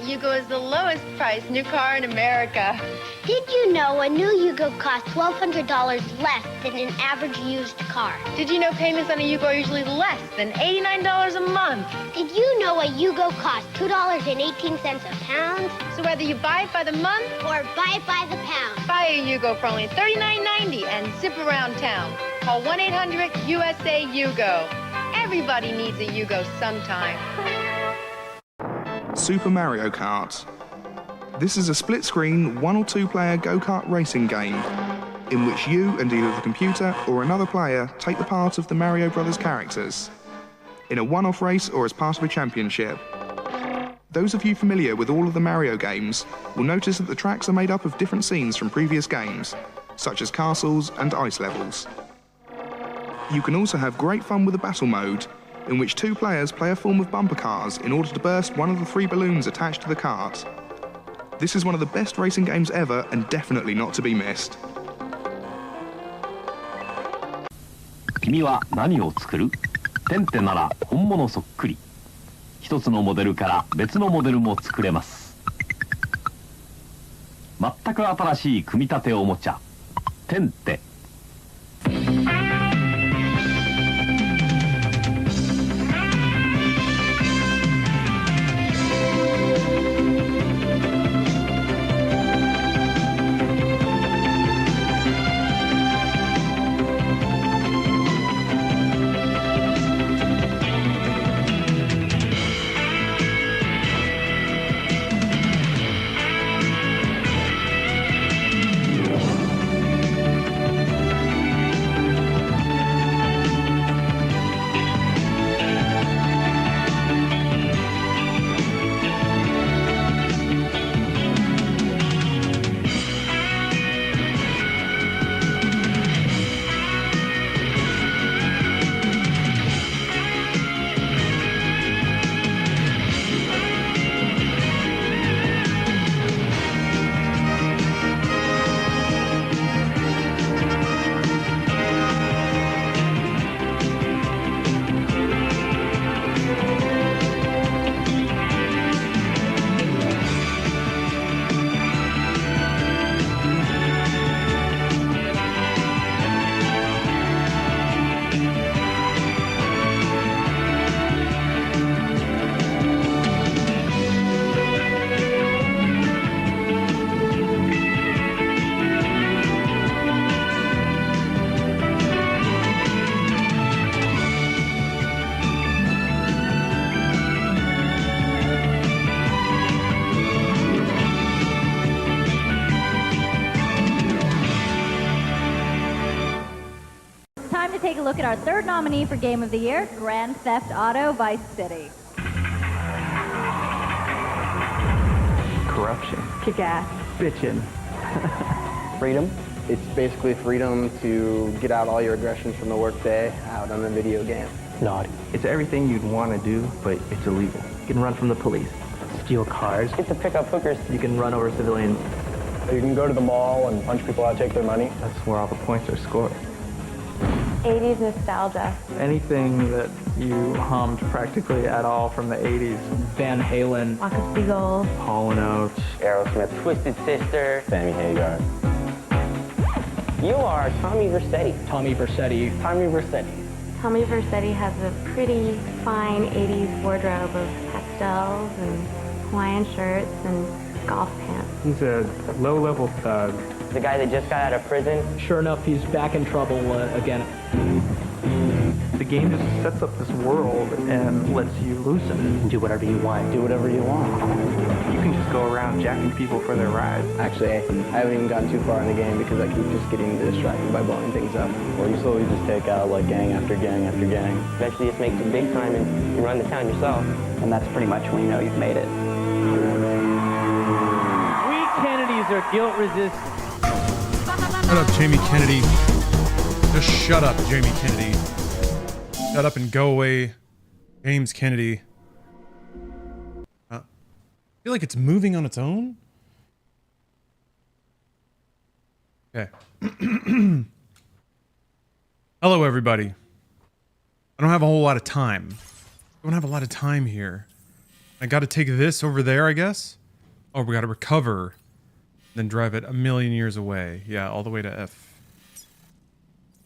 that Yugo is the lowest priced new car in America. Did you know a new Yugo costs $1,200 less than an average used car? Did you know payments on a Yugo are usually less than $89 a month? Did you know a Yugo costs $2.18 a pound? So whether you buy it by the month Or buy it by the pound, buy a Yugo for only $39.90 and zip around town. Call 1-800-USA-YUGO. Everybody needs a Yugo sometime. Super Mario Kart. This is a split-screen, 1 or 2 player go-kart racing game in which you and either the computer or another player take the part of the Mario Brothers characters in a one-off race or as part of a championship. Those of you familiar with all of the Mario games will notice that the tracks are made up of different scenes from previous games, such as castles and ice levels. You can also have great fun with the battle mode, in which 2 players play a form of bumper cars in order to burst one of the 3 balloons attached to the cart. This is one of the best racing games ever and definitely not to be missed. 君は何を作る？テンテなら本物そっくり。一つのモデルから別のモデルも作れます。全く新しい組み立ておもちゃ、テンテ。Take a look at our third nominee for Game of the Year, Grand Theft Auto Vice City. Corruption. Kick-ass. Bitchin'. Freedom. It's basically freedom to get out all your aggression from the workday out on a video game. Naughty. It's everything you'd want to do, but it's illegal. You can run from the police, steal cars. Get to pick up hookers. You can run over civilians. You can go to the mall and punch people out, take their money. That's where all the points are scored. 80s nostalgia. Anything that you hummed practically at all from the 80s. Van Halen. Walk of Seagulls. Hall & Oates. Aerosmith. Twisted Sister. Sammy Hagar. You are Tommy Vercetti. Tommy Vercetti. Tommy Vercetti. Tommy Vercetti has a pretty fine 80s wardrobe of pastels and Hawaiian shirts and golf pants. He's a low-level thug. The guy that just got out of prison. Sure enough, he's back in trouble again. The game just sets up this world and lets you loosen. Do whatever you want. Do whatever you want. You can just go around jacking people for their rides. Actually, I haven't even gotten too far in the game because I keep just getting distracted by blowing things up. Or you slowly just take out like gang after gang after gang. Eventually just make some big time and you run the town yourself. And that's pretty much when you know you've made it. We Kennedys are guilt resistant. Shut up, Jamie Kennedy. Just shut up, Jamie Kennedy. Shut up and go away, James Kennedy. I feel like it's moving on its own. Okay. Hello, everybody. I don't have a whole lot of time. I don't have a lot of time here. I gotta take this over there, I guess? Oh, we gotta recover. Then drive it a million years away. Yeah, all the way to F.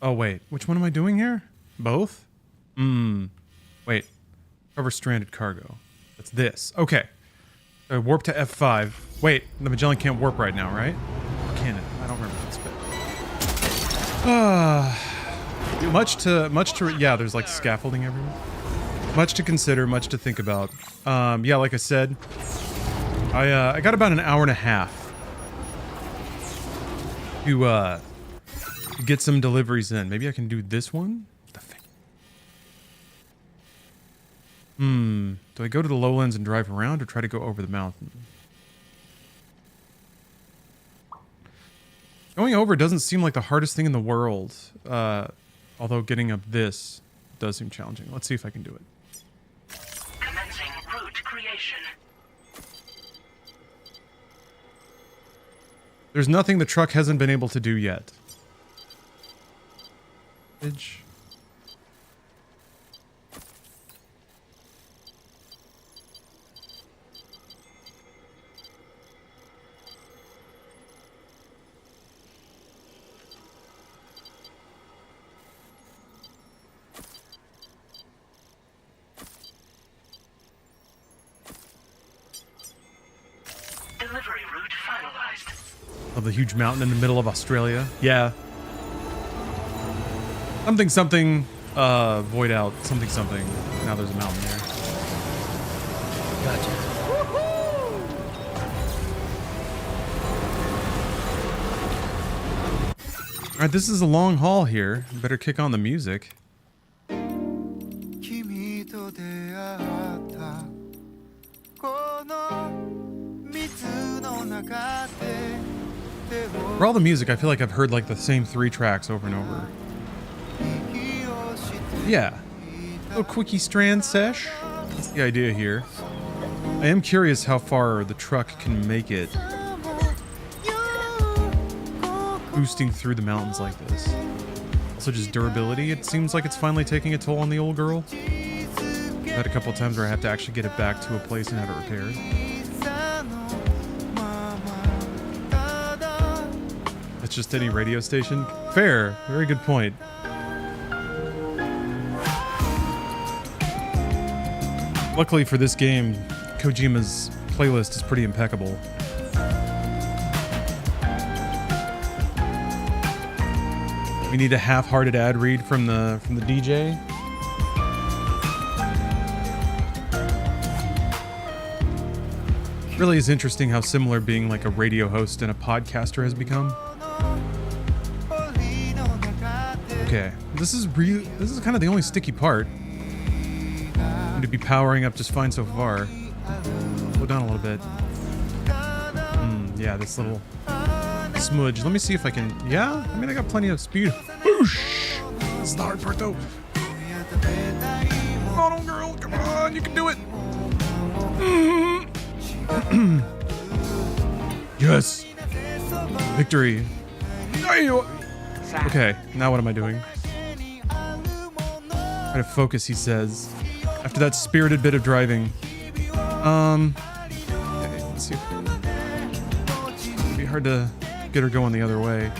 Oh, wait. Which one am I doing here? Both? Wait. Cover stranded cargo. That's this. Okay. Warp to F5. Wait, the Magellan can't warp right now, right? Or can it? I don't remember this bit. Much to, yeah, there's like scaffolding everywhere. Much to consider, much to think about. Yeah, like I said, I got about an hour and a half to get some deliveries in. Maybe I can do this one? Do I go to the lowlands and drive around or try to go over the mountain? Going over doesn't seem like the hardest thing in the world. Although getting up this does seem challenging. Let's see if I can do it. Commencing route creation. There's nothing the truck hasn't been able to do yet. Edge. Delivery route finalized. Of the huge mountain in the middle of Australia. Yeah. Something, something, void out. Something, something. Now there's a mountain there. Gotcha. Alright, this is a long haul here. Better kick on the music. For all the music, I feel like I've heard like the same 3 tracks over and over. Yeah. A little quickie strand sesh. That's the idea here. I am curious how far the truck can make it. Boosting through the mountains like this. Also just durability. It seems like it's finally taking a toll on the old girl. I've had a couple of times where I have to actually get it back to a place and have it repaired. It's just any radio station. Fair. Very good point. Luckily for this game, Kojima's playlist is pretty impeccable. We need a half-hearted ad read from the DJ. Really is interesting how similar being like a radio host and a podcaster has become. Okay, this is kind of the only sticky part. I'm to be powering up just fine so far. Slow down a little bit. Yeah, this little smudge. Let me see if I can. Yeah, I mean, I got plenty of speed. Whoosh! This is the hard part though. Come on, girl, come on, you can do it. Yes, victory. Okay, now what am I doing? Try to focus, he says. After that spirited bit of driving. Okay, let's see. It'd be hard to get her going the other way.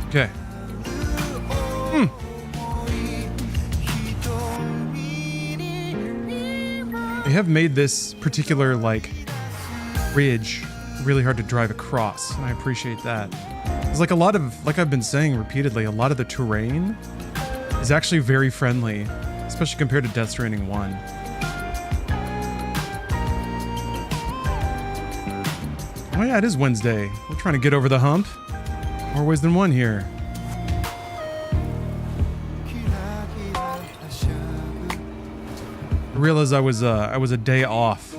Okay. They have made this particular, like, ridge really hard to drive across, and I appreciate that. It's like a lot of, like I've been saying repeatedly, a lot of the terrain is actually very friendly, especially compared to Death Stranding 1. Oh yeah, it is Wednesday. We're trying to get over the hump. More ways than one here. I realized I was a day off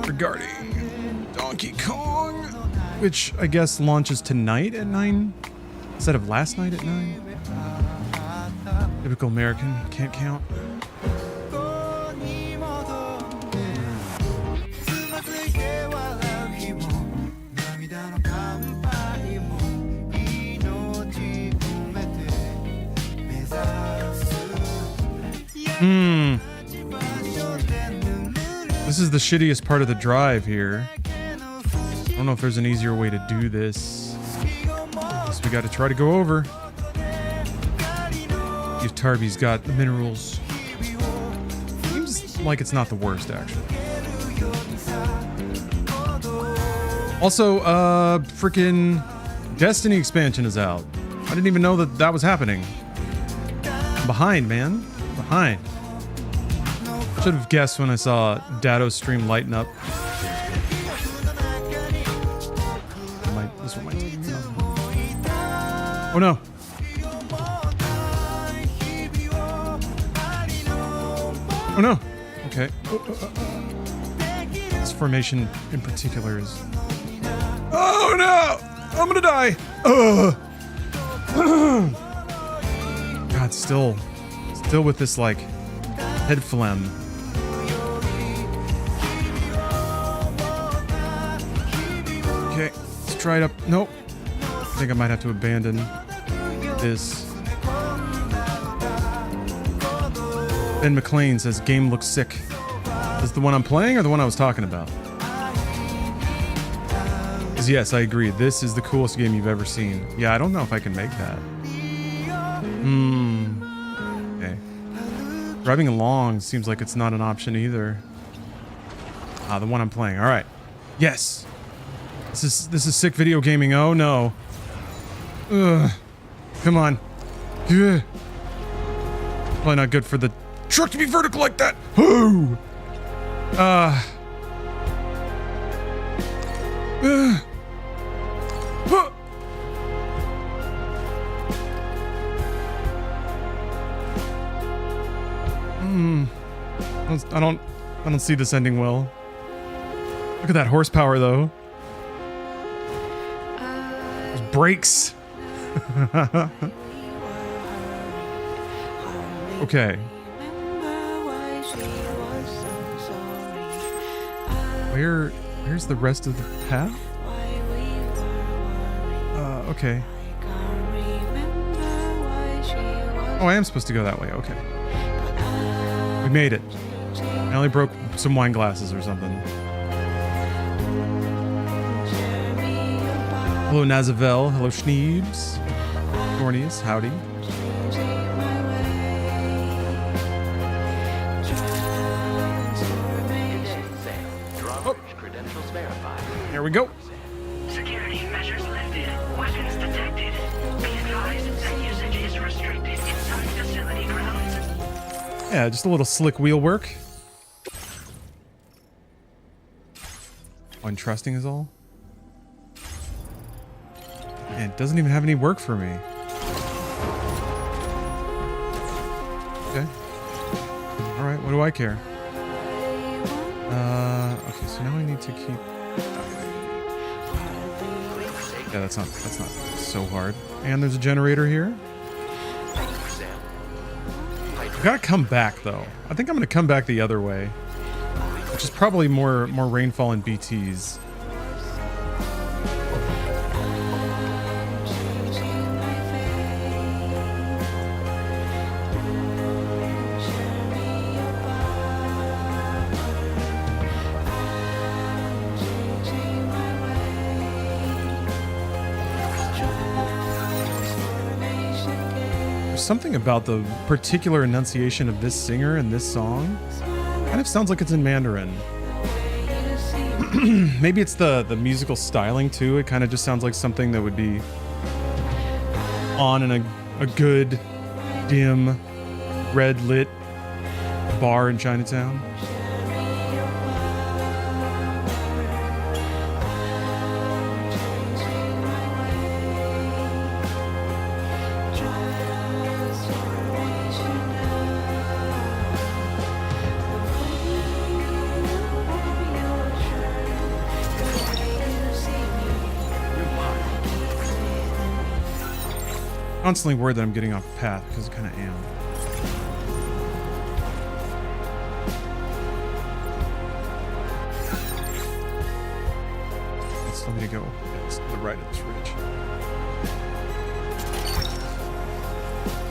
regarding Donkey Kong, which I guess launches tonight at 9 instead of last night at 9. Typical American, can't count. This is the shittiest part of the drive here. I don't know if there's an easier way to do this. So we got to try to go over. If Tarby's got the minerals. Seems like it's not the worst, actually. Also, freaking Destiny expansion is out. I didn't even know that that was happening. I'm behind, man. Behind. Should have guessed when I saw Dado's stream lighten up. This one might take me off. Oh no. Oh no. Okay. This formation in particular is... Oh no! I'm gonna die! God, still with this, like, head phlegm. Okay, let's try it up. Nope. I think I might have to abandon this. Ben McLean says, game looks sick. Is this the one I'm playing or the one I was talking about? Yes, I agree. This is the coolest game you've ever seen. Yeah, I don't know if I can make that. Okay. Driving along seems like it's not an option either. Ah, the one I'm playing. All right. Yes. This is sick video gaming. Oh no. Ugh. Come on. Ugh. Probably not good for the truck to be vertical like that. Whoo. I don't see this ending well. Look at that horsepower though. Those brakes. Okay. Where's the rest of the path? Okay. Oh, I am supposed to go that way. Okay. We made it. I only broke some wine glasses or something. Hello, Nazavel. Hello, Schneebs. Thornius. Howdy. Here we go. Security measures lifted. Weapons detected. Be advised that usage is restricted inside facility grounds. Yeah, just a little slick wheel work. Untrusting is all. Man, it doesn't even have any work for me. Okay. Alright, what do I care? Okay, so now I need to keep... Yeah, that's not so hard. And there's a generator here. I've got to come back, though. I think I'm going to come back the other way. Which is probably more rainfall and BTs. Something about the particular enunciation of this singer and this song kind of sounds like it's in Mandarin. Maybe it's the musical styling too. It kind of just sounds like something that would be on in a good, dim, red lit bar in Chinatown. Constantly worried that I'm getting off path because I kind of am. Let's let me go. Yeah, it's to the right of this ridge.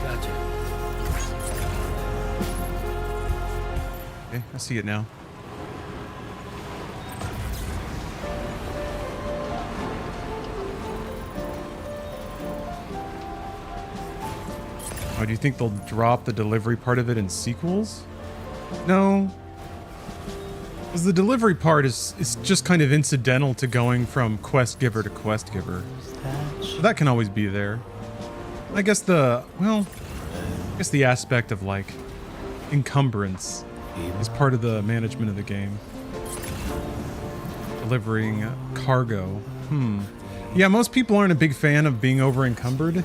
Gotcha. Okay, I see it now. Oh, do you think they'll drop the delivery part of it in sequels? No. Because the delivery part is just kind of incidental to going from quest giver to quest giver. So that can always be there. I guess the aspect of like encumbrance is part of the management of the game. Delivering cargo. Yeah, most people aren't a big fan of being over encumbered.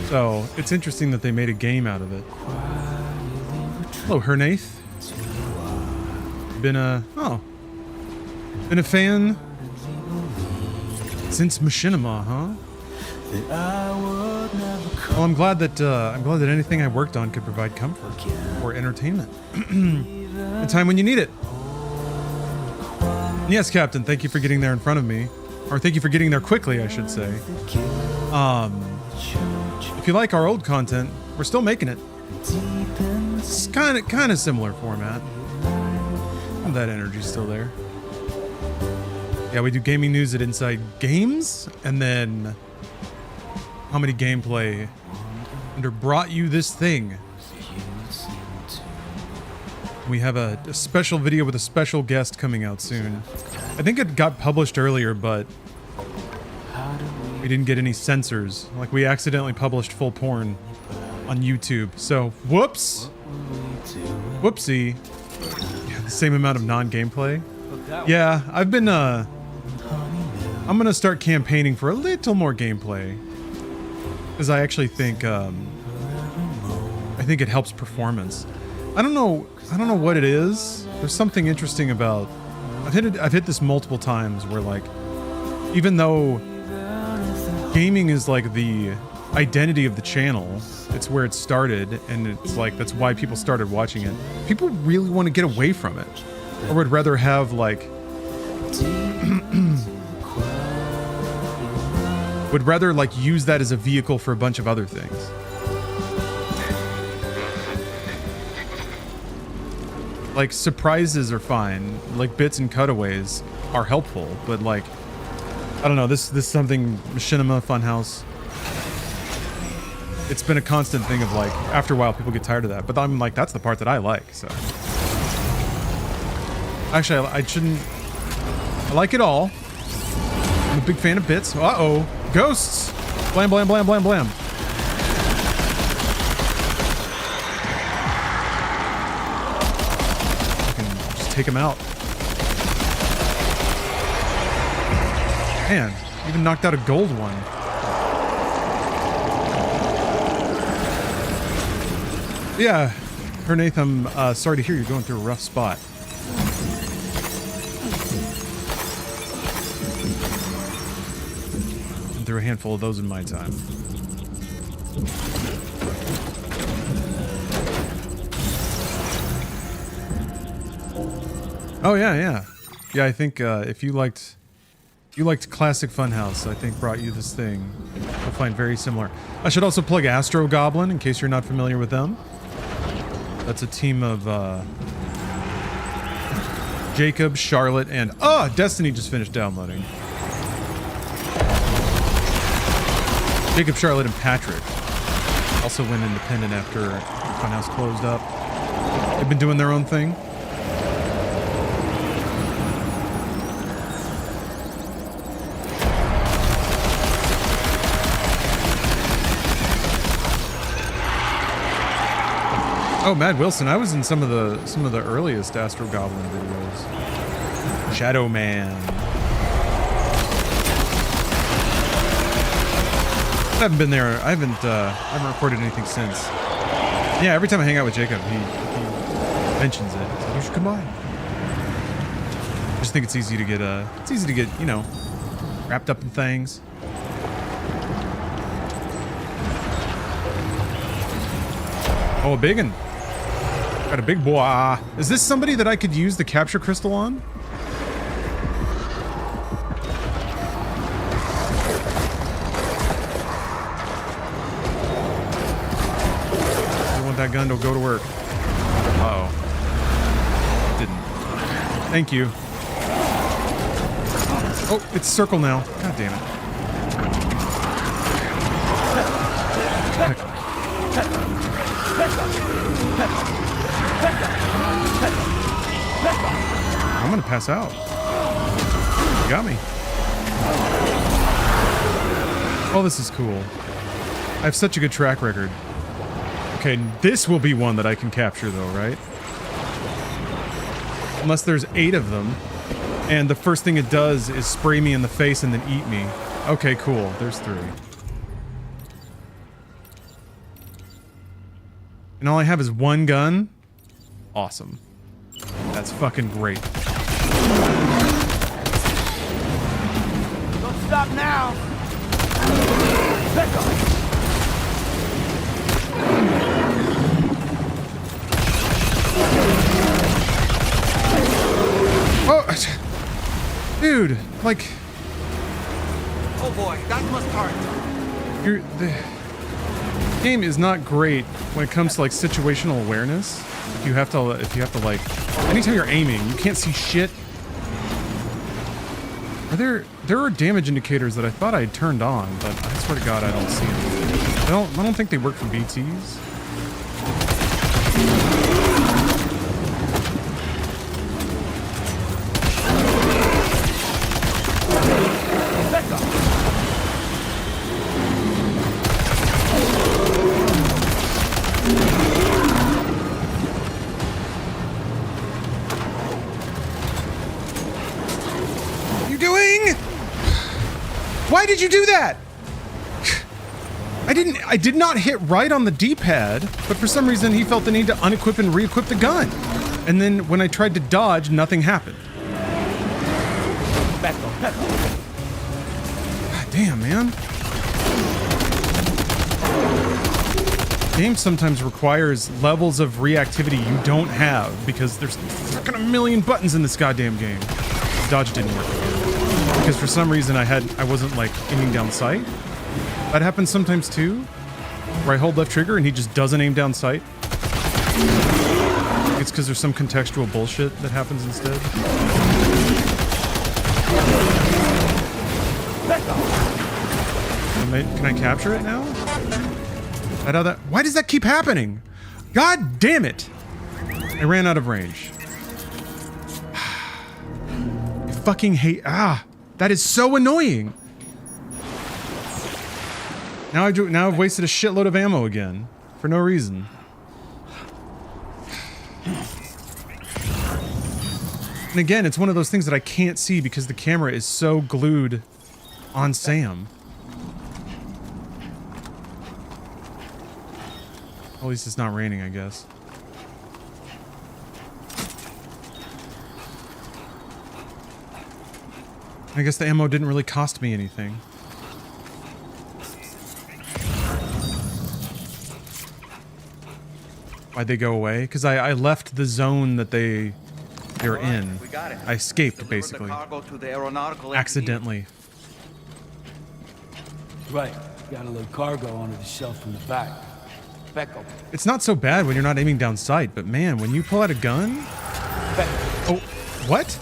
So it's interesting that they made a game out of it. Hello, Hernath. Been a fan since Machinima, huh? Well, I'm glad that anything I worked on could provide comfort or entertainment. A time when you need it. Yes, Captain. Thank you for getting there in front of me, or thank you for getting there quickly, I should say. If you like our old content, we're still making it. It's kind of similar format. That energy's still there. Yeah, we do gaming news at Inside Games, and then comedy gameplay under Brought You This Thing. We have a special video with a special guest coming out soon. I think it got published earlier, but we didn't get any censors. Like, we accidentally published full porn on YouTube. So, whoops. Whoopsie. Yeah, the same amount of non-gameplay. Yeah, I've been, I'm gonna start campaigning for a little more gameplay. Because I actually think, I think it helps performance. I don't know what it is. There's something interesting about, I've hit this multiple times where, like, even though gaming is like the identity of the channel, it's where it started, and it's like that's why people started watching it. People really want to get away from it, or would rather have like would rather like use that as a vehicle for a bunch of other things. Like, surprises are fine, like bits and cutaways are helpful, but like, I don't know, this is something Machinima Funhouse. It's been a constant thing of like, after a while people get tired of that, but I'm like, that's the part that I like, so. Actually, I like it all. I'm a big fan of bits. Uh-oh, ghosts! Blam, blam, blam, blam, blam. I can just take them out. Man, even knocked out a gold one. Yeah, Hernath, I'm sorry to hear you're going through a rough spot. Been through a handful of those in my time. Oh yeah. Yeah, I think if you liked classic Funhouse, I think Brought You This Thing, you'll find very similar. I should also plug Astro Goblin in case you're not familiar with them. That's a team of Jacob, Charlotte, and Destiny just finished downloading. Jacob, Charlotte, and Patrick also went independent after Funhouse closed up. They've been doing their own thing. Oh, Mad Wilson, I was in some of the earliest Astro Goblin videos. Shadow Man. I haven't been there. I haven't recorded anything since. Yeah, every time I hang out with Jacob, he mentions it. He's like, you should come by. I just think it's easy to get you know, wrapped up in things. Oh, a big one. Got a big boy. Is this somebody that I could use the capture crystal on? I want that gun to go to work. Uh-oh. Thank you. Oh, it's circle now. God damn it. I'm gonna pass out. You got me. Oh, this is cool. I have such a good track record. Okay, this will be one that I can capture though, right? Unless there's 8 of them, and the first thing it does is spray me in the face and then eat me. Okay, cool. There's 3. And all I have is 1 gun? Awesome. That's fucking great. Don't stop now. Back off. Oh, dude, like. Oh boy, that must hurt. The game is not great when it comes to like situational awareness. If you have to like, anytime you're aiming, you can't see shit. There are damage indicators that I thought I had turned on, but I swear to God I don't see them. I don't think they work for BTs. Why did you do that? I did not hit right on the D-pad, but for some reason he felt the need to unequip and re-equip the gun. And then when I tried to dodge, nothing happened. Back off. God damn, man. Game sometimes requires levels of reactivity you don't have because there's fucking a million buttons in this goddamn game. Dodge didn't work again. Because for some reason I wasn't like aiming down sight. That happens sometimes too, where I hold left trigger and he just doesn't aim down sight. It's because there's some contextual bullshit that happens instead. Can I capture it now? Why does that keep happening? God damn it! I ran out of range. I fucking hate. That is so annoying. Now I've wasted a shitload of ammo again for no reason. And again, it's one of those things that I can't see because the camera is so glued on Sam. At least it's not raining, I guess. I guess the ammo didn't really cost me anything. Why'd they go away? Because I left the zone that they're in. I escaped, basically. Accidentally. Right. Got a little cargo under the shelf in the back. It's not so bad when you're not aiming down sight, but man, when you pull out a gun... Oh, what?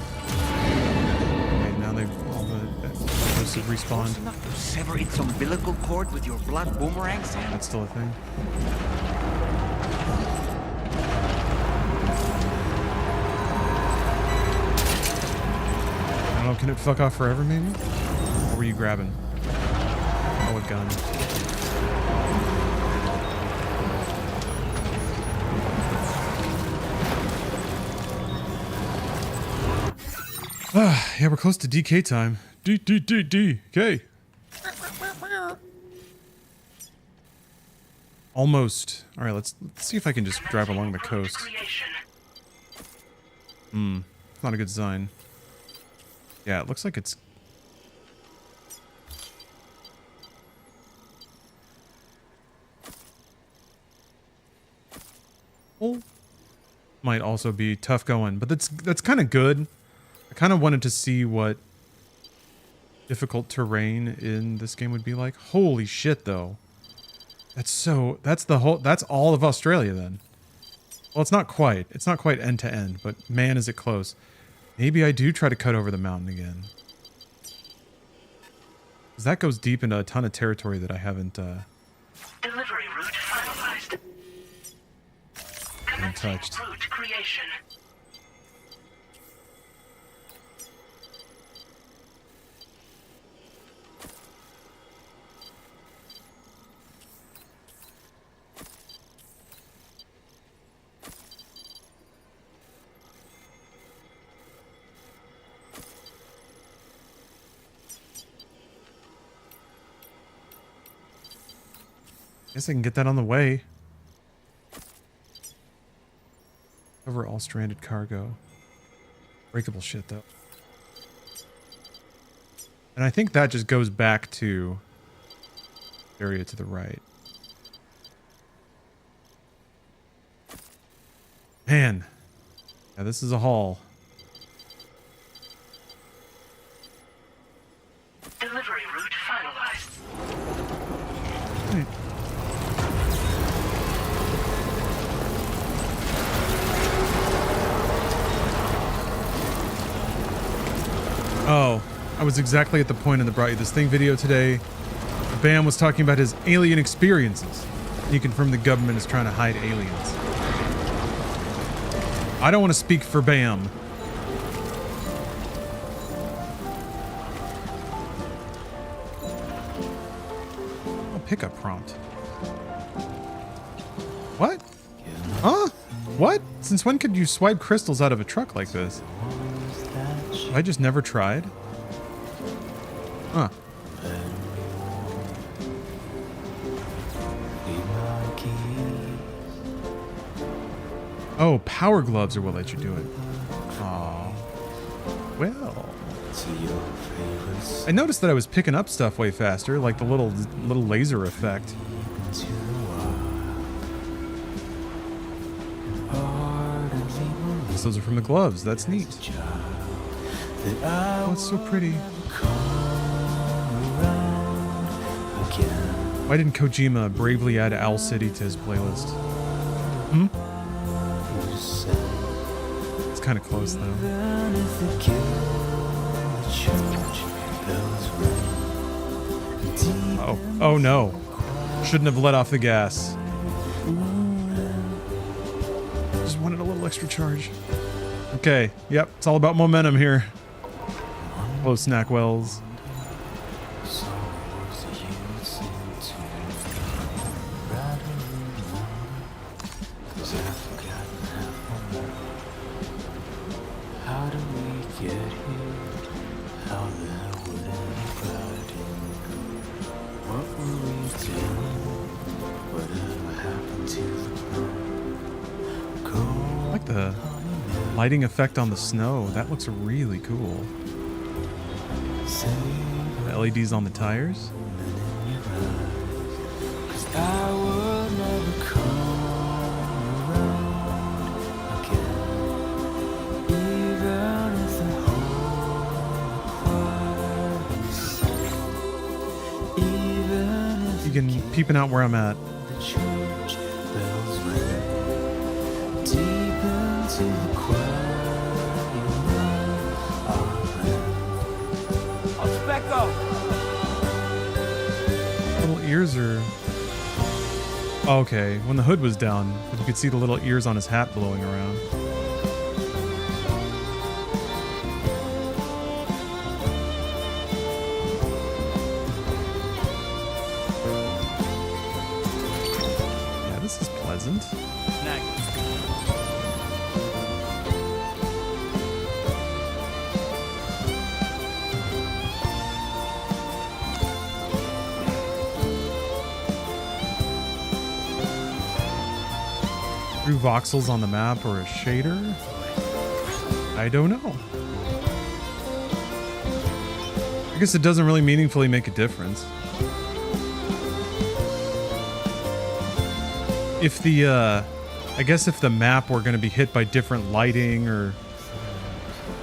Okay, now all the explosives respawned. Enough to sever its umbilical cord with your blood boomerang, Sam? That's still a thing. I don't know, can it fuck off forever, maybe? What were you grabbing? Oh, a gun. Yeah, we're close to DK time. DK. Almost. All right, let's see if I can just drive along the coast. It's not a good sign. Yeah, it looks like it's... Might also be tough going, but that's kind of good. I kind of wanted to see what difficult terrain in this game would be like. Holy shit, though. That's all of Australia then. Well, it's not quite end to end, but man, is it close. Maybe I do try to cut over the mountain again. Because that goes deep into a ton of territory that I haven't, Delivery route finalized. touched. Route creation. Guess I can get that on the way. Cover all stranded cargo. Breakable shit, though. And I think that just goes back to the area to the right. Man. Yeah, this is a haul. Delivery route finalized. Right. Oh, I was exactly at the point in the Brought You This Thing video today. Bam was talking about his alien experiences. He confirmed the government is trying to hide aliens. I don't want to speak for Bam. Oh, pickup prompt. What? Huh? What? Since when could you swipe crystals out of a truck like this? I just never tried? Huh. Oh, power gloves are what let you do it. Aw. Well. I noticed that I was picking up stuff way faster, like the little laser effect. Those are from the gloves. That's neat. Oh, it's so pretty. Why didn't Kojima bravely add Owl City to his playlist? Hmm? It's kind of close, though. Oh. Oh, no. Shouldn't have let off the gas. Just wanted a little extra charge. Okay. Yep. It's all about momentum here. Hello, Snackwells. I like the lighting effect on the snow. That looks really cool. The LEDs on the tires. You can peeping out where I'm at. Little ears are... Okay, when the hood was down, you could see the little ears on his hat blowing around. Yeah, this is pleasant. Through voxels on the map or a shader? I don't know. I guess it doesn't really meaningfully make a difference. If the, I guess if the map were going to be hit by different lighting or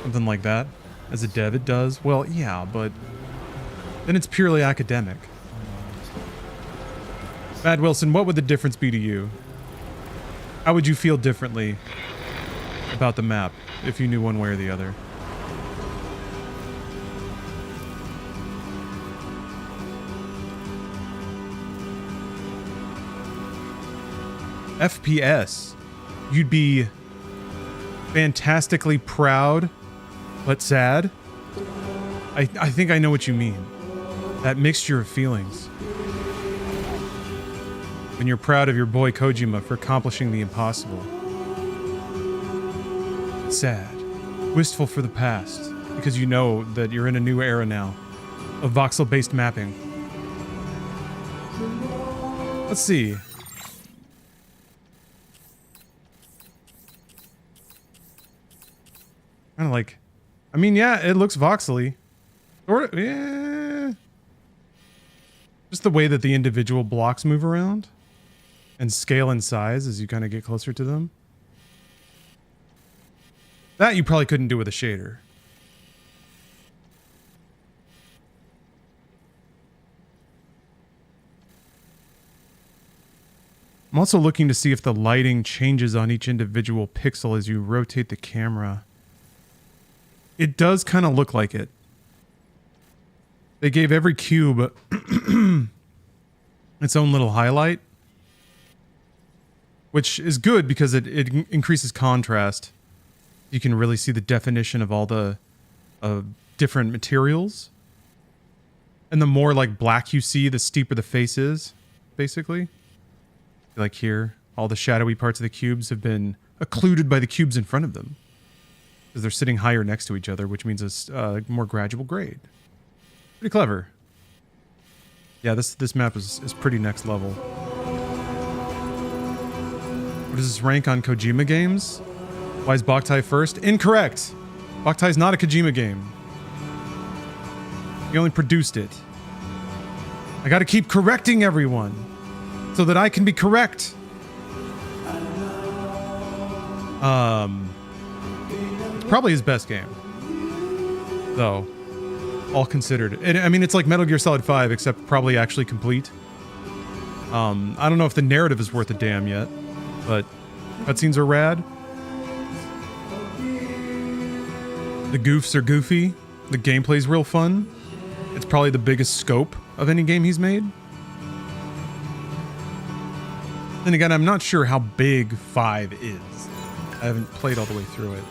something like that, as a dev it does, well, yeah, but then it's purely academic. Bad Wilson, what would the difference be to you? How would you feel differently about the map if you knew one way or the other? FPS, you'd be fantastically proud, but sad. I think I know what you mean. That mixture of feelings. When you're proud of your boy Kojima for accomplishing the impossible. Sad. Wistful for the past, because you know that you're in a new era now of voxel-based mapping. Let's see. Kind of like, I mean, yeah, it looks voxely. Sort of, yeah. Just the way that the individual blocks move around and scale in size as you kind of get closer to them. That you probably couldn't do with a shader. I'm also looking to see if the lighting changes on each individual pixel as you rotate the camera. It does kind of look like it. They gave every cube its own little highlight, which is good because it increases contrast. You can really see the definition of all the different materials. And the more like black you see, the steeper the face is, basically. Like here, all the shadowy parts of the cubes have been occluded by the cubes in front of them. Because they're sitting higher next to each other, which means a more gradual grade. Pretty clever. Yeah, this map is pretty next level. What does this rank on Kojima games? Why is Boktai first? Incorrect! Boktai's not a Kojima game. He only produced it. I gotta keep correcting everyone so that I can be correct. It's probably his best game, though, all considered. And, I mean, it's like Metal Gear Solid 5, except probably actually complete. I don't know if the narrative is worth a damn yet, but cutscenes are rad. The goofs are goofy. The gameplay's real fun. It's probably the biggest scope of any game he's made. Then again, I'm not sure how big 5 is. I haven't played all the way through it.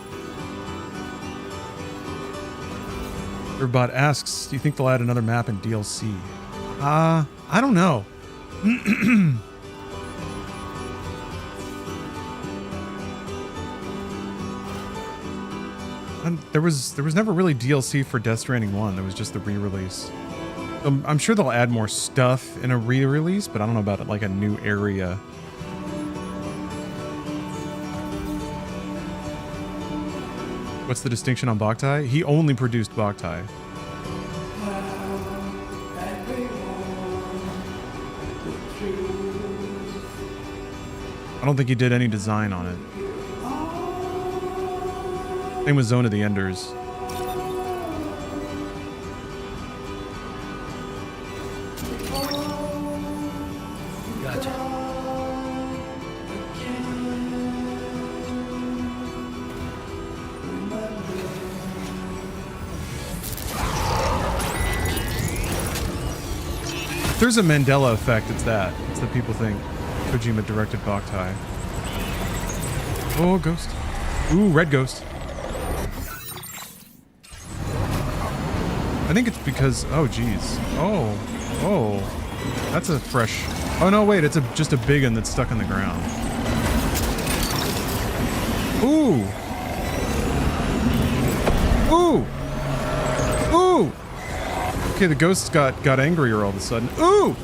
Everbot asks, do you think they'll add another map in DLC? I don't know. There was never really DLC for Death Stranding 1. There was just the re-release. I'm sure they'll add more stuff in a re-release, but I don't know about it, like a new area. What's the distinction on Boktai? He only produced Boktai. I don't think he did any design on it. Same with Zone of the Enders. Gotcha. If there's a Mandela effect, it's that. It's that people think Kojima directed Boktai. Oh, ghost. Ooh, red ghost. I think it's because... Oh, geez. Oh. That's a fresh... Oh, no, wait. It's just a big one that's stuck on the ground. Ooh. Ooh. Ooh. Okay, the ghosts got angrier all of a sudden. Ooh.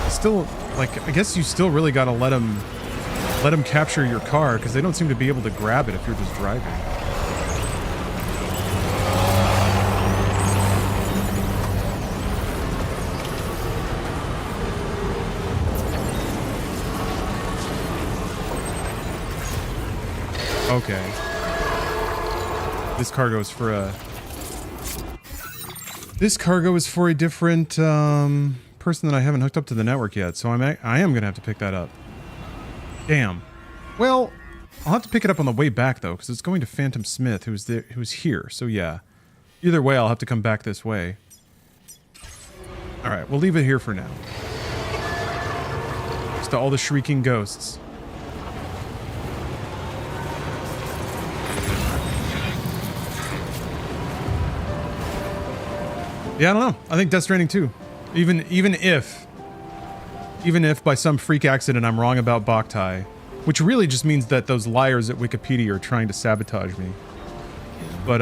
Still, like, I guess you still really gotta let them capture your car, because they don't seem to be able to grab it if you're just driving. Okay. This cargo is for a... This cargo is for a different person that I haven't hooked up to the network yet, so I am gonna have to pick that up. Damn. Well, I'll have to pick it up on the way back though, because it's going to Phantom Smith, who's here. So yeah, Either way, I'll have to come back this way. Alright, we'll leave it here for now. Just to all the shrieking ghosts. Yeah, I don't know. I think Death Stranding 2. Even if by some freak accident I'm wrong about Boktai, which really just means that those liars at Wikipedia are trying to sabotage me. But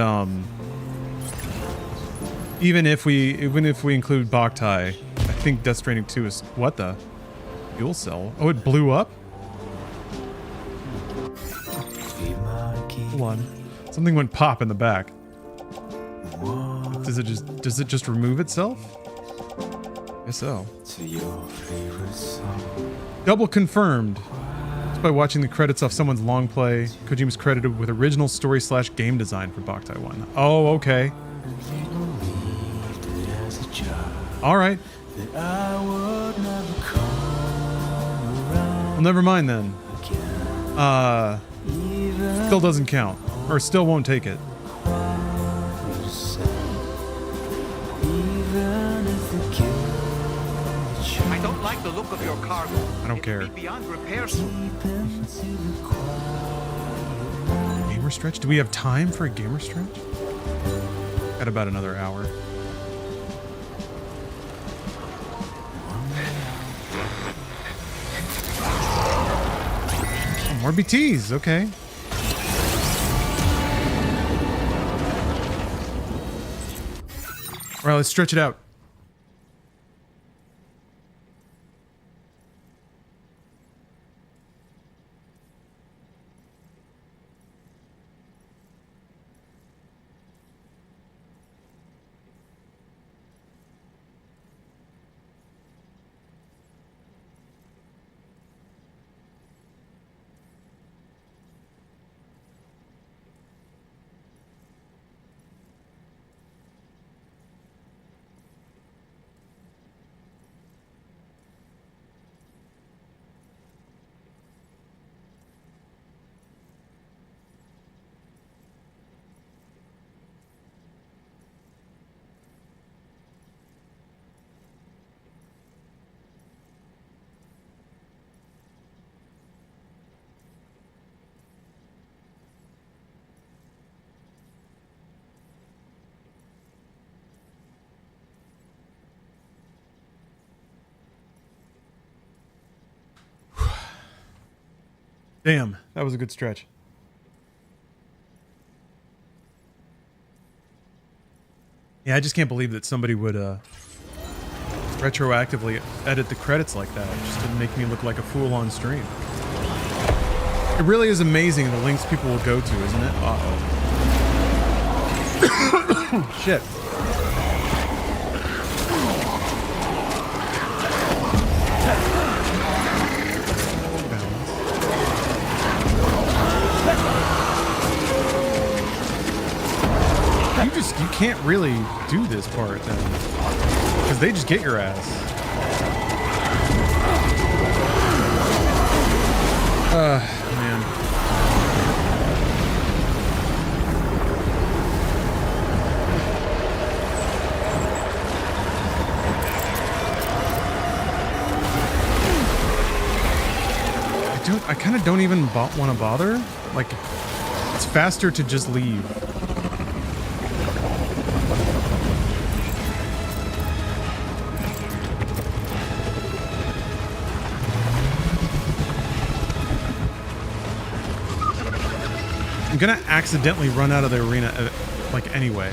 even if we include Boktai, I think Death Stranding 2 is what the fuel cell? Oh, it blew up? Hold on. Something went pop in the back. Does it just remove itself? Guess so. Double confirmed. Just by watching the credits off someone's long play, Kojima's credited with original story / game design for Boktai 1. Oh, okay. Alright. Well, never mind then. Still doesn't count. Or still won't take it. I don't like the look of your cargo. I don't care. Beyond repair soon. Gamer stretch? Do we have time for a gamer stretch? Got about another hour. Oh, more BTs, okay. All right, let's stretch it out. Damn, that was a good stretch. Yeah, I just can't believe that somebody would retroactively edit the credits like that, just to make me look like a fool on stream. It really is amazing the lengths people will go to, isn't it? Uh-oh. Shit. You can't really do this part then, because they just get your ass. Man. I kind of don't even want to bother. Like, it's faster to just leave. I'm gonna accidentally run out of the arena, like, anyway.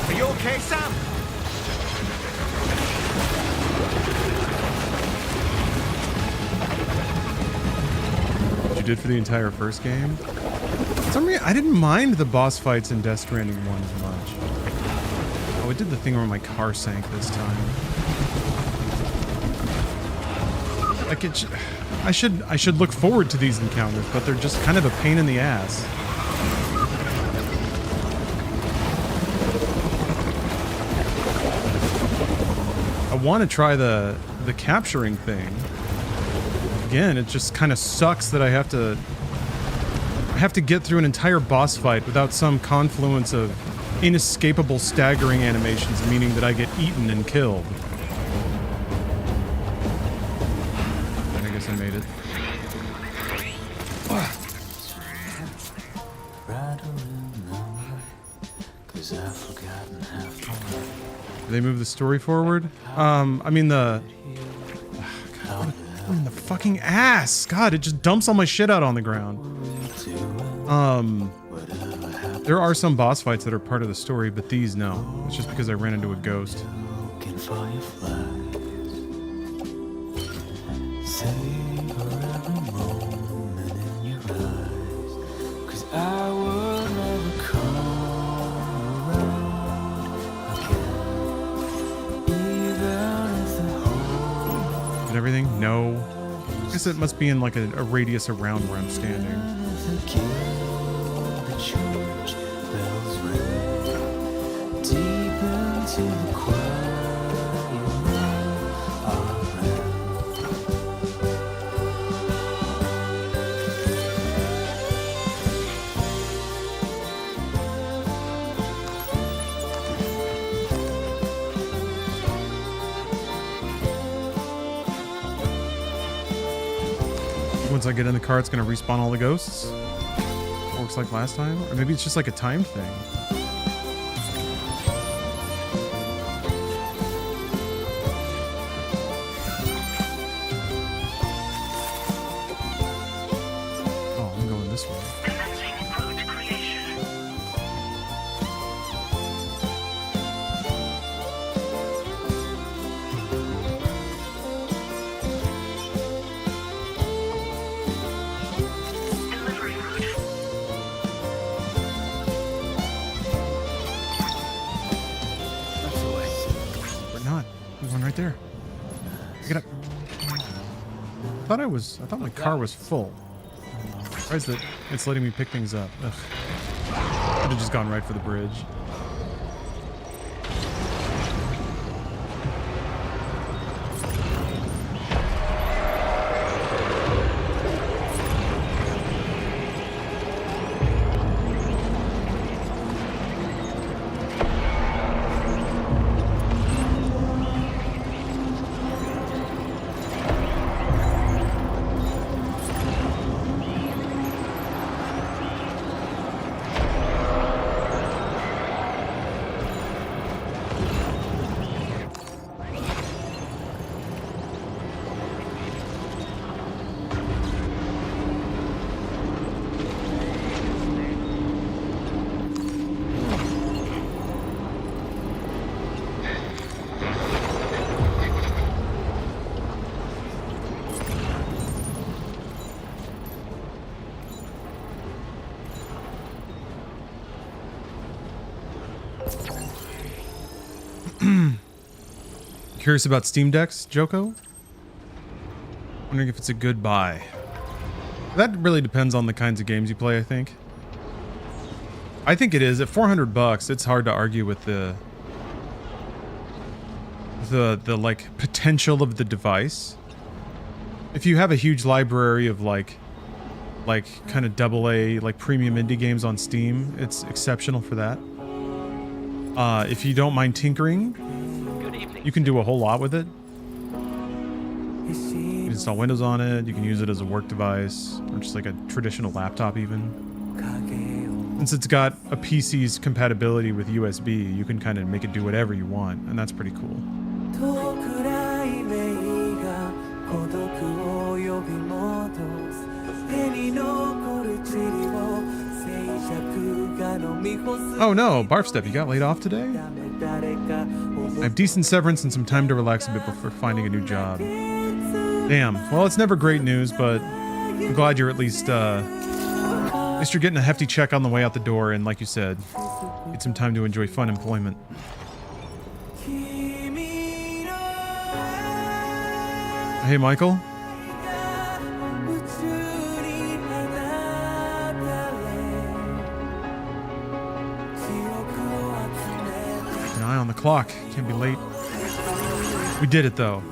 Are you okay, Sam? What you did for the entire first game? For some reason, I didn't mind the boss fights in Death Stranding 1 as much. Oh, I did the thing where my car sank this time. Like, I should look forward to these encounters, but they're just kind of a pain in the ass. I want to try the capturing thing. Again, it just kind of sucks that I have to I have to get through an entire boss fight without some confluence of inescapable staggering animations, meaning that I get eaten and killed. I guess I made it. Did they move the story forward? I mean the fucking ass. God, it just dumps all my shit out on the ground. There are some boss fights that are part of the story, but these, no. It's just because I ran into a ghost. And everything? No. I guess it must be in like a radius around where I'm standing. Once I get in the car, it's gonna respawn all the ghosts. Works like last time, or maybe it's just like a time thing. Oh, I'm going this way. Right there. Pick it up. I thought my car was full. Surprised that it's letting me pick things up. Ugh. Could have just gone right for the bridge. Curious about Steam Decks, Joko? Wondering if it's a good buy. That really depends on the kinds of games you play, I think. I think it is. At $400, it's hard to argue with the like potential of the device. If you have a huge library of like kind of AA, like premium indie games on Steam, it's exceptional for that. If you don't mind tinkering, you can do a whole lot with it. You can install Windows on it, you can use it as a work device, or just like a traditional laptop even. Since it's got a PC's compatibility with USB, you can kind of make it do whatever you want, and that's pretty cool. Oh no, Barfstep, you got laid off today? I have decent severance and some time to relax a bit before finding a new job. Damn. Well, it's never great news, but I'm glad you're at least you're getting a hefty check on the way out the door, and like you said, get some time to enjoy fun employment. Hey, Michael. On the clock. Can't be late. We did it though.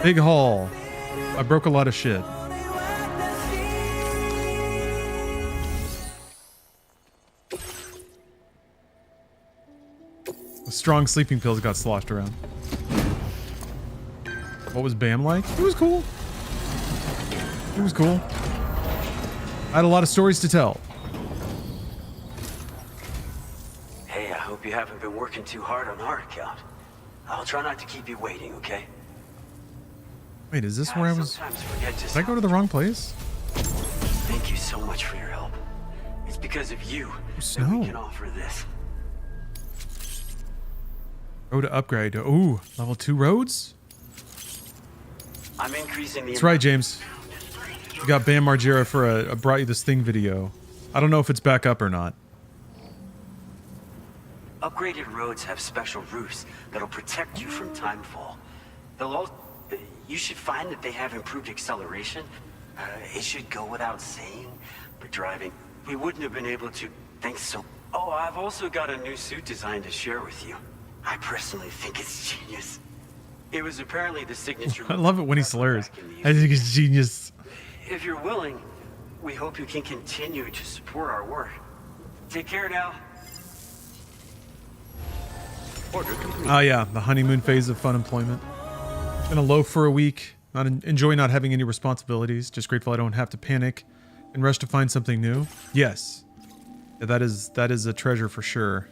Big haul. I broke a lot of shit. Strong sleeping pills got sloshed around. What was BAM like? It was cool. It was cool. I had a lot of stories to tell. Hey, I hope you haven't been working too hard on our account. I'll try not to keep you waiting, okay? Wait, is this where I was? Sometimes forget Did I go to the wrong place? Thank you so much for your help. It's because of you that we can offer this. Road to upgrade. Ooh, level 2 roads? I'm increasing the. That's right, James. You got Bam Margera for a brought you this thing video. I don't know if it's back up or not. Upgraded roads have special roofs that'll protect you from timefall. They'll all. You should find that they have improved acceleration. It should go without saying, but driving, we wouldn't have been able to. Thanks so. Oh, I've also got a new suit design to share with you. I personally think it's genius. It was apparently the signature. I love it when he slurs. I think it's genius. If you're willing, we hope you can continue to support our work. Take care now. Order complete. Oh yeah, the honeymoon phase of fun employment. Gonna loaf for a week. Enjoy not having any responsibilities. Just grateful I don't have to panic and rush to find something new. Yes, yeah, that is a treasure for sure.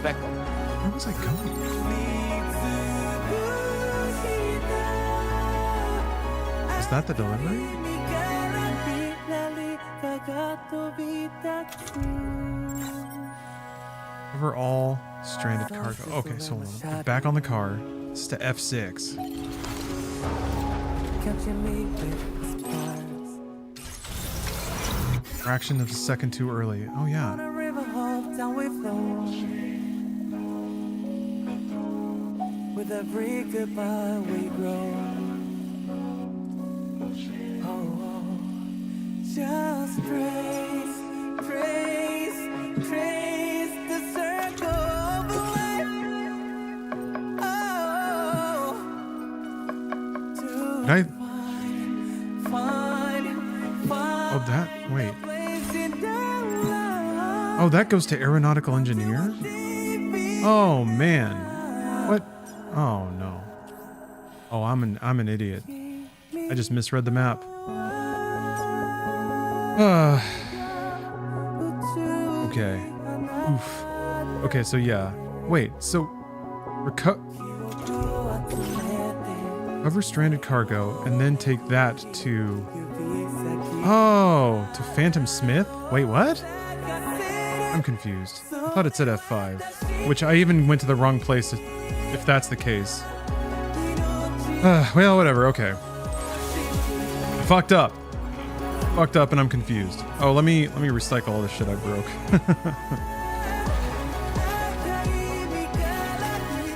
Where was I going? Is that the delivery? Overall stranded cargo. Okay, so hold on. Get back on the car. It's to F6. Fraction of a second too early. Oh yeah. With every goodbye we grow. Oh, just trace the circle of life. Oh, Did I? Oh, that. Wait. Oh, that goes to aeronautical engineer? Oh, man. What? Oh, no. Oh, I'm an idiot. I just misread the map. Okay. Oof. Okay, so yeah. Wait, so recover stranded cargo and then take that to to Phantom Smith? Wait, what? I'm confused. I thought it said F5, which I even went to the wrong place if that's the case. Well, whatever. Okay. Fucked up and I'm confused. Oh, let me recycle all the shit I broke.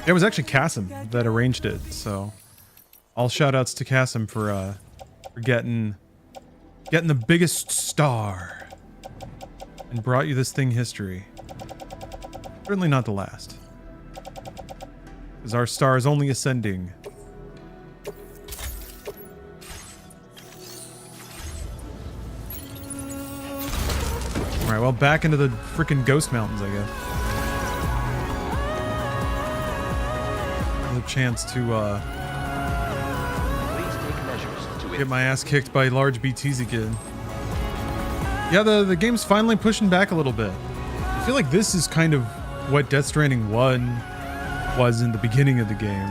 It was actually Kasim that arranged it, so all shout outs to Kasim for getting the biggest star and brought you this thing history. Certainly not the last, because our star is only ascending. Alright, well, back into the freaking Ghost Mountains, I guess. Another chance to, get my ass kicked by large BTs again. Yeah, the game's finally pushing back a little bit. I feel like this is kind of what Death Stranding 1 was in the beginning of the game.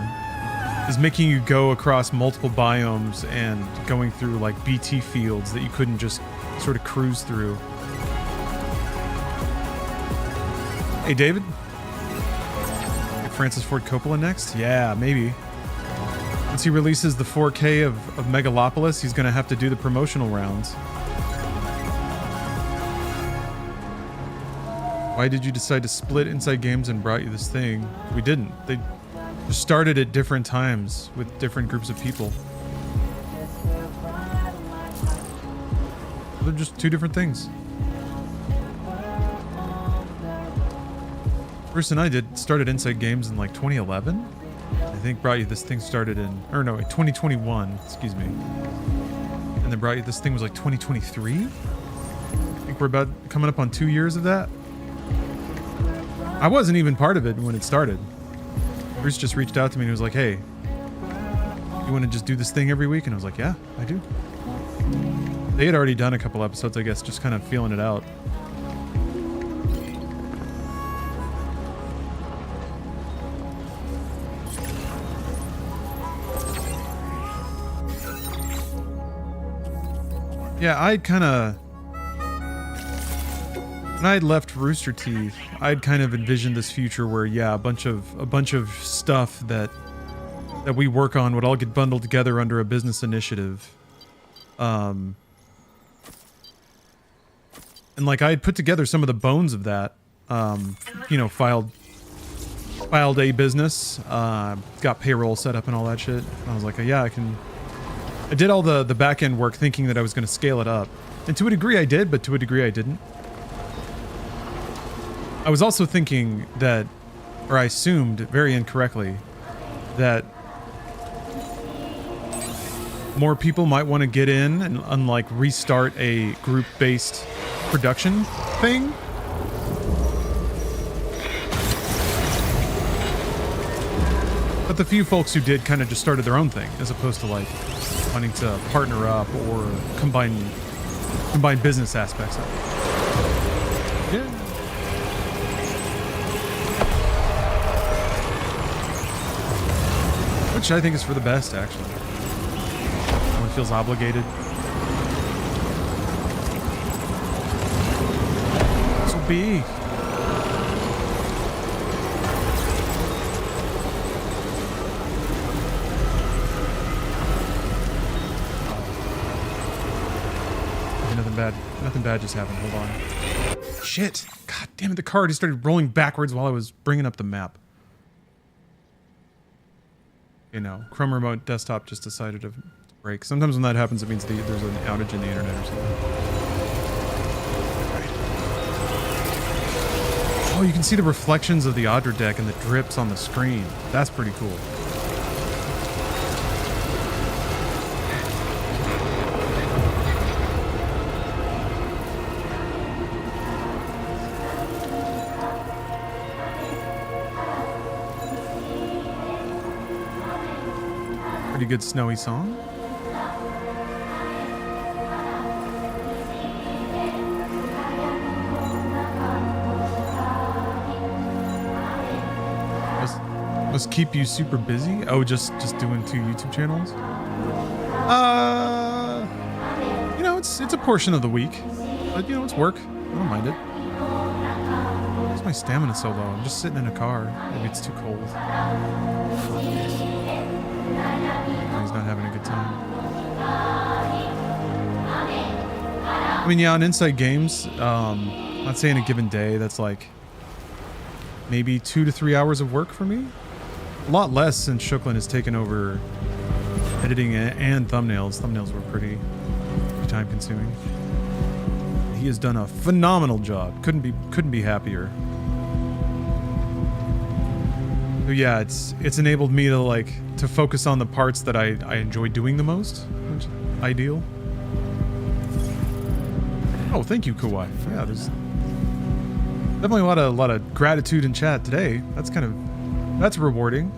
Is making you go across multiple biomes and going through, like, BT fields that you couldn't just sort of cruise through. Hey, David? Get Francis Ford Coppola next? Yeah, maybe. Once he releases the 4K of Megalopolis, he's going to have to do the promotional rounds. Why did you decide to split Inside Games and brought you this thing? We didn't. They just started at different times with different groups of people. They're just two different things. Bruce and I started Inside Games in like 2011. I think brought you this thing started in, or no, 2021, excuse me. And then brought you this thing was like 2023. I think we're about coming up on 2 years of that. I wasn't even part of it when it started. Bruce just reached out to me and was like, hey, you want to just do this thing every week? And I was like, yeah, I do. They had already done a couple episodes, I guess, just kind of feeling it out. Yeah, I'd kind of... When I had left Rooster Teeth, I'd kind of envisioned this future where, yeah, a bunch of stuff that we work on would all get bundled together under a business initiative. And like I had put together some of the bones of that. You know, filed a business, got payroll set up and all that shit. I was like, yeah, I did all the back end work thinking that I was going to scale it up. And to a degree I did, but to a degree I didn't. I was also thinking that, or I assumed very incorrectly, that more people might want to get in and like restart a group-based production thing. But the few folks who did kind of just started their own thing, as opposed to like wanting to partner up or combine business aspects of it. Yeah. Which I think is for the best, actually. No one feels obligated. So be. Nothing bad just happened. Hold on. Shit. God damn it. The car just started rolling backwards while I was bringing up the map. You know, Chrome Remote Desktop just decided to break. Sometimes when that happens, it means there's an outage in the internet or something. Right. Oh, you can see the reflections of the Audra deck and the drips on the screen. That's pretty cool. Pretty good snowy song. Must keep you super busy? Oh, just doing 2 YouTube channels? You know, it's a portion of the week. But you know, it's work. I don't mind it. Why's my stamina so low? I'm just sitting in a car. Maybe it's too cold. He's not having a good time. I mean, yeah, on Inside Games, I'd say in a given day, that's like maybe 2 to 3 hours of work for me. A lot less since Shuklin has taken over editing and thumbnails. Thumbnails were pretty time consuming. He has done a phenomenal job. Couldn't be happier. So yeah, it's enabled me to focus on the parts that I enjoy doing the most, which is ideal. Oh, thank you, Kawhi. Yeah, there's definitely a lot of gratitude in chat today. That's rewarding.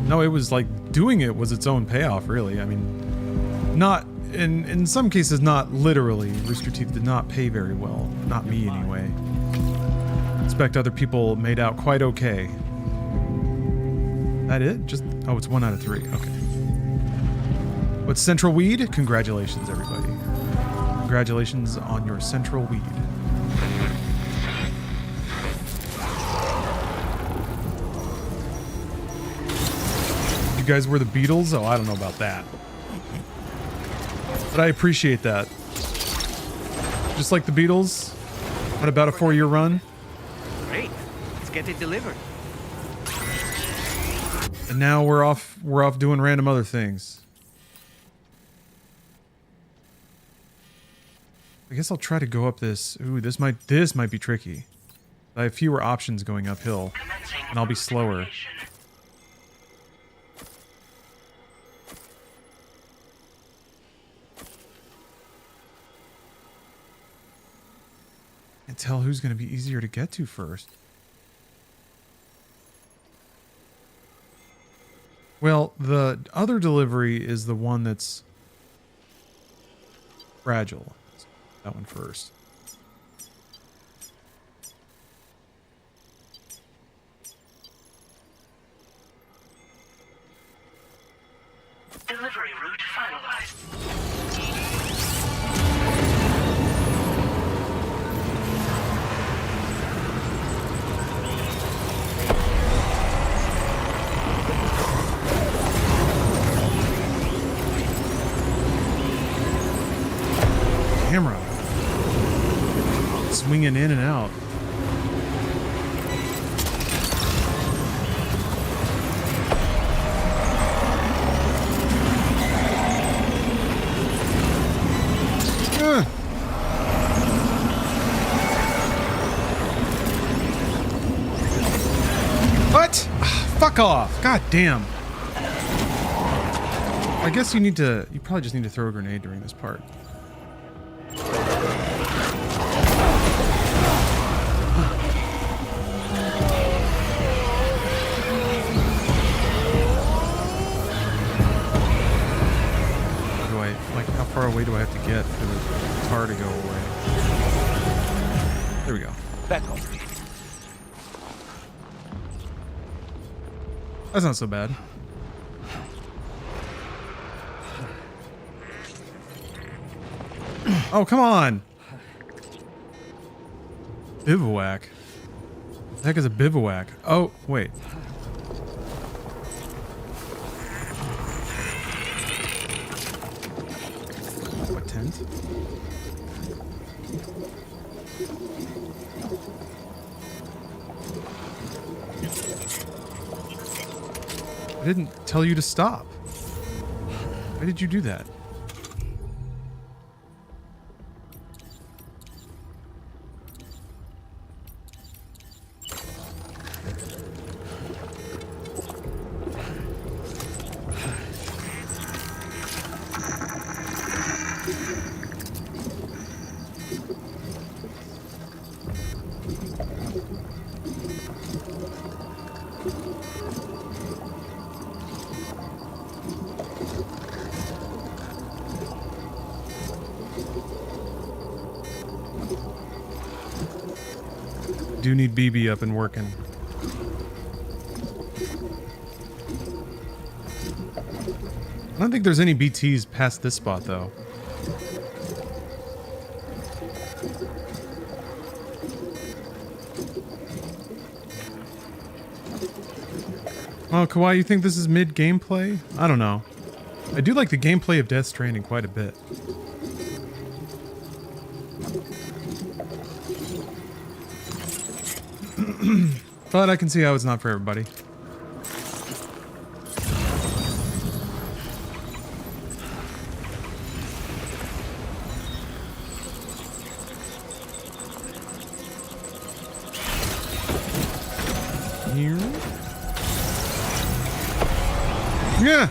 No, it was like doing it was its own payoff, really. I mean, not in some cases, not literally. Rooster Teeth did not pay very well. Not me, anyway. I expect other people made out quite okay. That it? Oh, it's 1 out of 3. Okay. What's Central Weed? Congratulations, everybody. Congratulations on your Central Weed. You guys were the Beatles? Oh, I don't know about that. But I appreciate that. Just like the Beatles, on about a 4-year run. Great. Let's get it delivered. And now we're off doing random other things. I guess I'll try to go up this. Ooh, this might be tricky. I have fewer options going uphill, and I'll be slower. And tell who's going to be easier to get to first. Well, the other delivery is the one that's fragile. That one first. Delivery route finalized. Camera. Swinging in and out. What? Fuck off. God damn. I guess you probably just need to throw a grenade during this part. How far away do I have to get for the tar to go away? There we go. Back home. That's not so bad. Oh, come on! Bivouac. What the heck is a bivouac? Oh, wait. What tent? I didn't tell you to stop. Why did you do that? Do need BB up and working. I don't think there's any BTs past this spot though. Oh, Kawhi, you think this is mid gameplay? I don't know. I do like the gameplay of Death Stranding quite a bit. But I can see how it's not for everybody. Here. Yeah.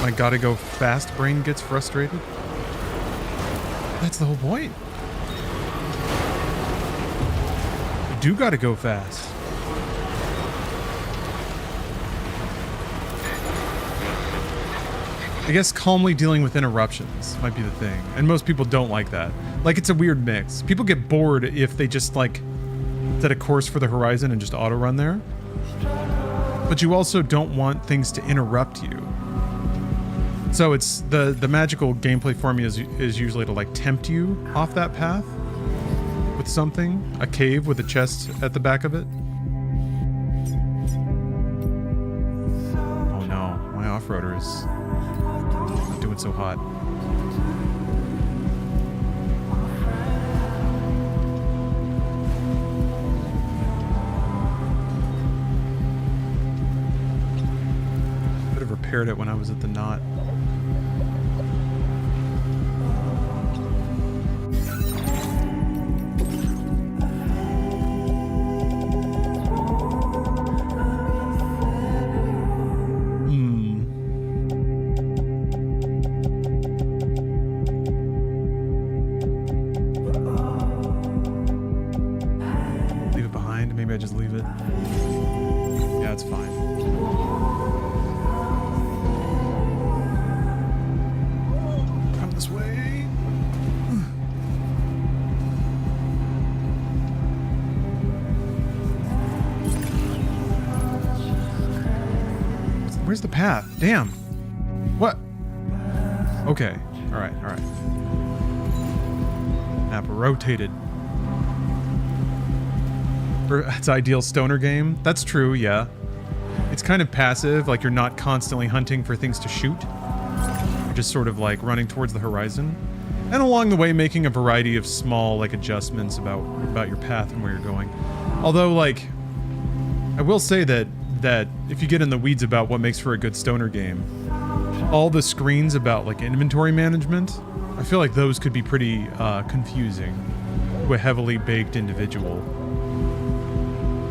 My gotta go fast brain gets frustrated. That's the whole point. You do gotta go fast. I guess calmly dealing with interruptions might be the thing. And most people don't like that. Like, it's a weird mix. People get bored if they just, like, set a course for the horizon and just auto-run there. But you also don't want things to interrupt you. So it's the magical gameplay formula is usually to, like, tempt you off that path with something. A cave with a chest at the back of it. Oh no, my off-roader is not doing so hot. Could have repaired it when I was at the knot. Where's the path? Damn. What? Okay. Alright, alright. Map rotated. It's ideal stoner game. That's true, yeah. It's kind of passive, like you're not constantly hunting for things to shoot. You're just sort of like running towards the horizon. And along the way making a variety of small like adjustments about your path and where you're going. Although like I will say that if you get in the weeds about what makes for a good stoner game, all the screens about like inventory management, I feel like those could be pretty confusing to a heavily baked individual.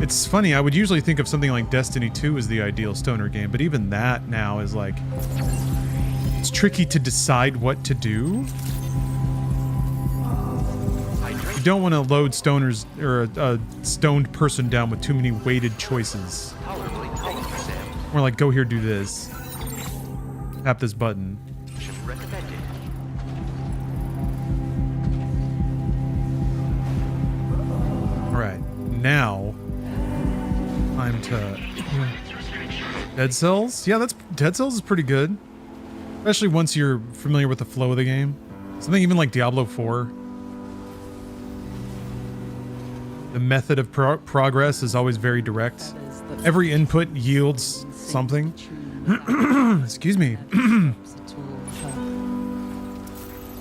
It's funny, I would usually think of something like Destiny 2 as the ideal stoner game, but even that now is like, it's tricky to decide what to do. You don't want to load stoners or a stoned person down with too many weighted choices. More like, go here, do this. Tap this button. Alright, now time to Dead Cells? Yeah, Dead Cells is pretty good. Especially once you're familiar with the flow of the game. Something even like Diablo 4. The method of progress is always very direct. Every input yields something. Excuse me.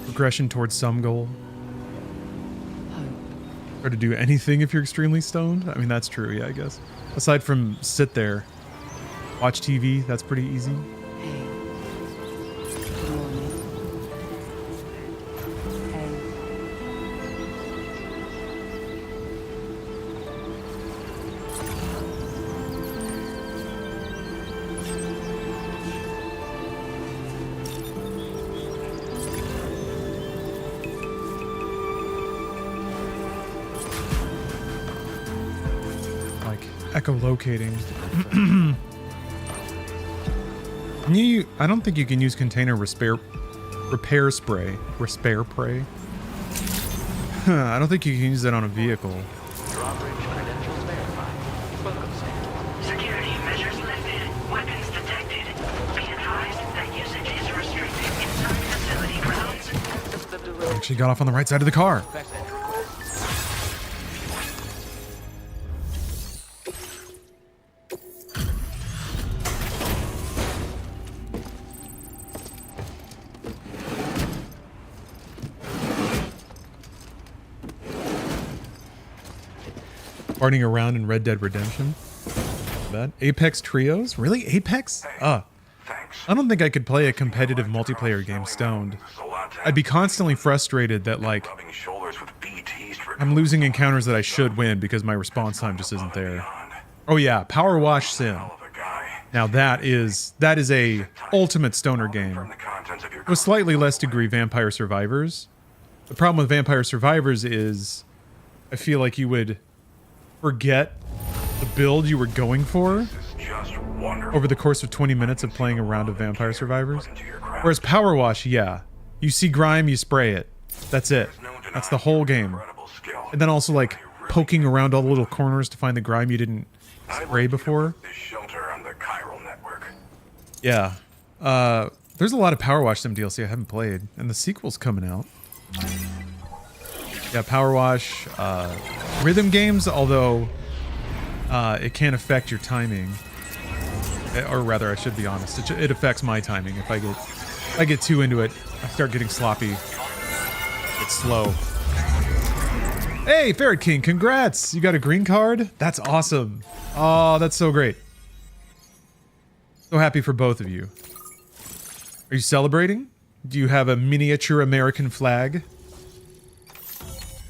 Progression towards some goal. Or to do anything if you're extremely stoned. I mean, that's true, yeah, I guess. Aside from sit there, watch TV, that's pretty easy. Echolocating. I don't think you can use container repair spray. I don't think you can use that on a vehicle. Security measures lifted. Weapons detected. Be advised that usage is restricted inside facility grounds. Actually got off on the right side of the car. Farting around in Red Dead Redemption. Bad. Apex Trios? Really? Apex? I don't think I could play a competitive multiplayer game stoned. I'd be constantly frustrated that, like, I'm losing encounters that I should win because my response time just isn't there. Oh yeah, Power Wash Sim. Now that is a ultimate stoner game. With slightly less degree Vampire Survivors. The problem with Vampire Survivors is I feel like you would forget the build you were going for over the course of 20 minutes of playing a round of Vampire Survivors. Whereas Power Wash, yeah. You see grime, you spray it. That's it. That's the whole game. And then also like poking around all the little corners to find the grime you didn't spray before. Yeah. There's a lot of Power Wash Sim DLC I haven't played, and the sequel's coming out. Yeah, Power Wash, rhythm games, although it can affect your timing. Or rather, I should be honest, it affects my timing. If I get too into it, I start getting sloppy. It's slow. Hey, Ferret King, congrats! You got a green card? That's awesome. Oh, that's so great. So happy for both of you. Are you celebrating? Do you have a miniature American flag?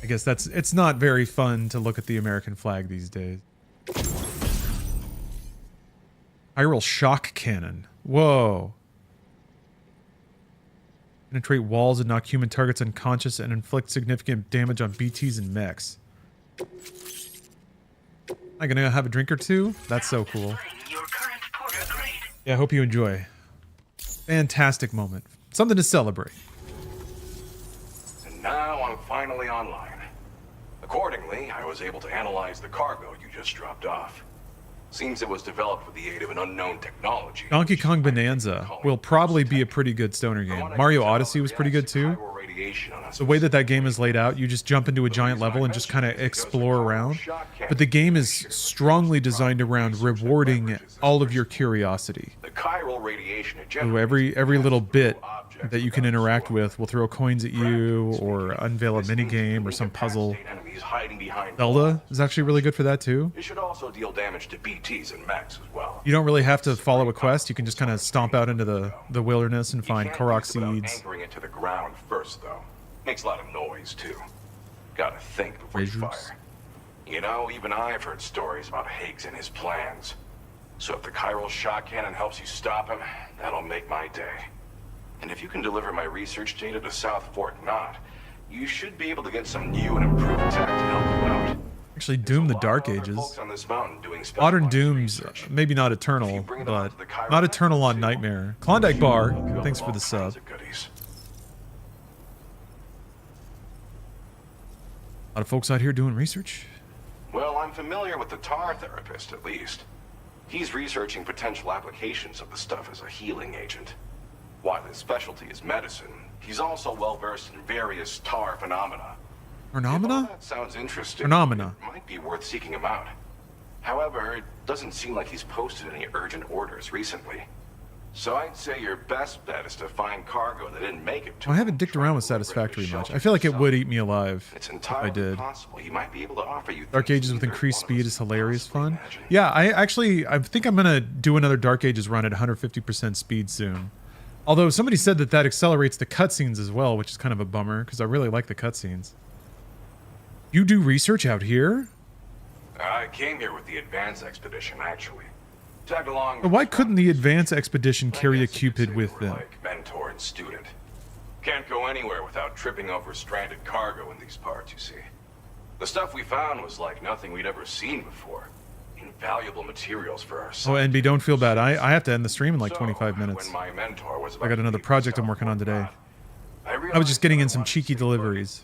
I guess it's not very fun to look at the American flag these days. Spiral shock cannon. Whoa. Penetrate walls and knock human targets unconscious and inflict significant damage on BTs and mechs. I'm gonna have a drink or two? That's so cool. Yeah, I hope you enjoy. Fantastic moment. Something to celebrate. And now I'm finally online. Accordingly, I was able to analyze the cargo you just dropped off. Seems it was developed with the aid of an unknown technology. Donkey Kong Bonanza will probably be a pretty good stoner game. Mario Odyssey was pretty good too. The way that game is laid out, you just jump into a giant level and just kind of explore around. But the game is strongly designed around rewarding all of your curiosity. The chiral radiation So every little bit that you can interact with will throw coins at you or unveil a mini game or some puzzle. Zelda is actually really good for that too. It should also deal damage to BTs and mechs as well. You don't really have to follow a quest. You can just kind of stomp out into the wilderness and find Korok seeds. Anchoring it to the ground first, though. Makes a lot of noise, too. Gotta think before you fire. You know, even I've heard stories about Higgs and his plans. So if the chiral shock cannon helps you stop him, that'll make my day. And if you can deliver my research data to South Fort Knott, you should be able to get some new and improved tech to help you out. Actually, Doom the Dark Ages. Modern Doom's maybe not eternal, but not eternal on Nightmare. Klondike Bar, thanks for the sub. A lot of folks out here doing research. Well, I'm familiar with the tar therapist, at least. He's researching potential applications of the stuff as a healing agent. While his specialty is medicine, he's also well-versed in various tar phenomena. Phenomena? That sounds interesting. Phenomena. It might be worth seeking him out. However, it doesn't seem like he's posted any urgent orders recently. So I'd say your best bet is to find cargo that didn't make it to I haven't dicked around with Satisfactory much. I feel like it would eat me alive if I did. possible he might be able to offer you Dark Ages with increased speed is hilarious fun. Yeah, I think I'm gonna do another Dark Ages run at 150% speed soon. Although somebody said that accelerates the cutscenes as well, which is kind of a bummer because I really like the cutscenes. You do research out here? I came here with the advance expedition, actually. Tagged along. But why couldn't the advance expedition carry a Cupid with them? Like mentor and student. Can't go anywhere without tripping over stranded cargo in these parts, you see. The stuff we found was like nothing we'd ever seen before. Invaluable materials for our Oh, NB, don't feel bad. I have to end the stream in like 25 minutes. When my mentor was I got another project I'm working on today. I was just getting in some cheeky deliveries.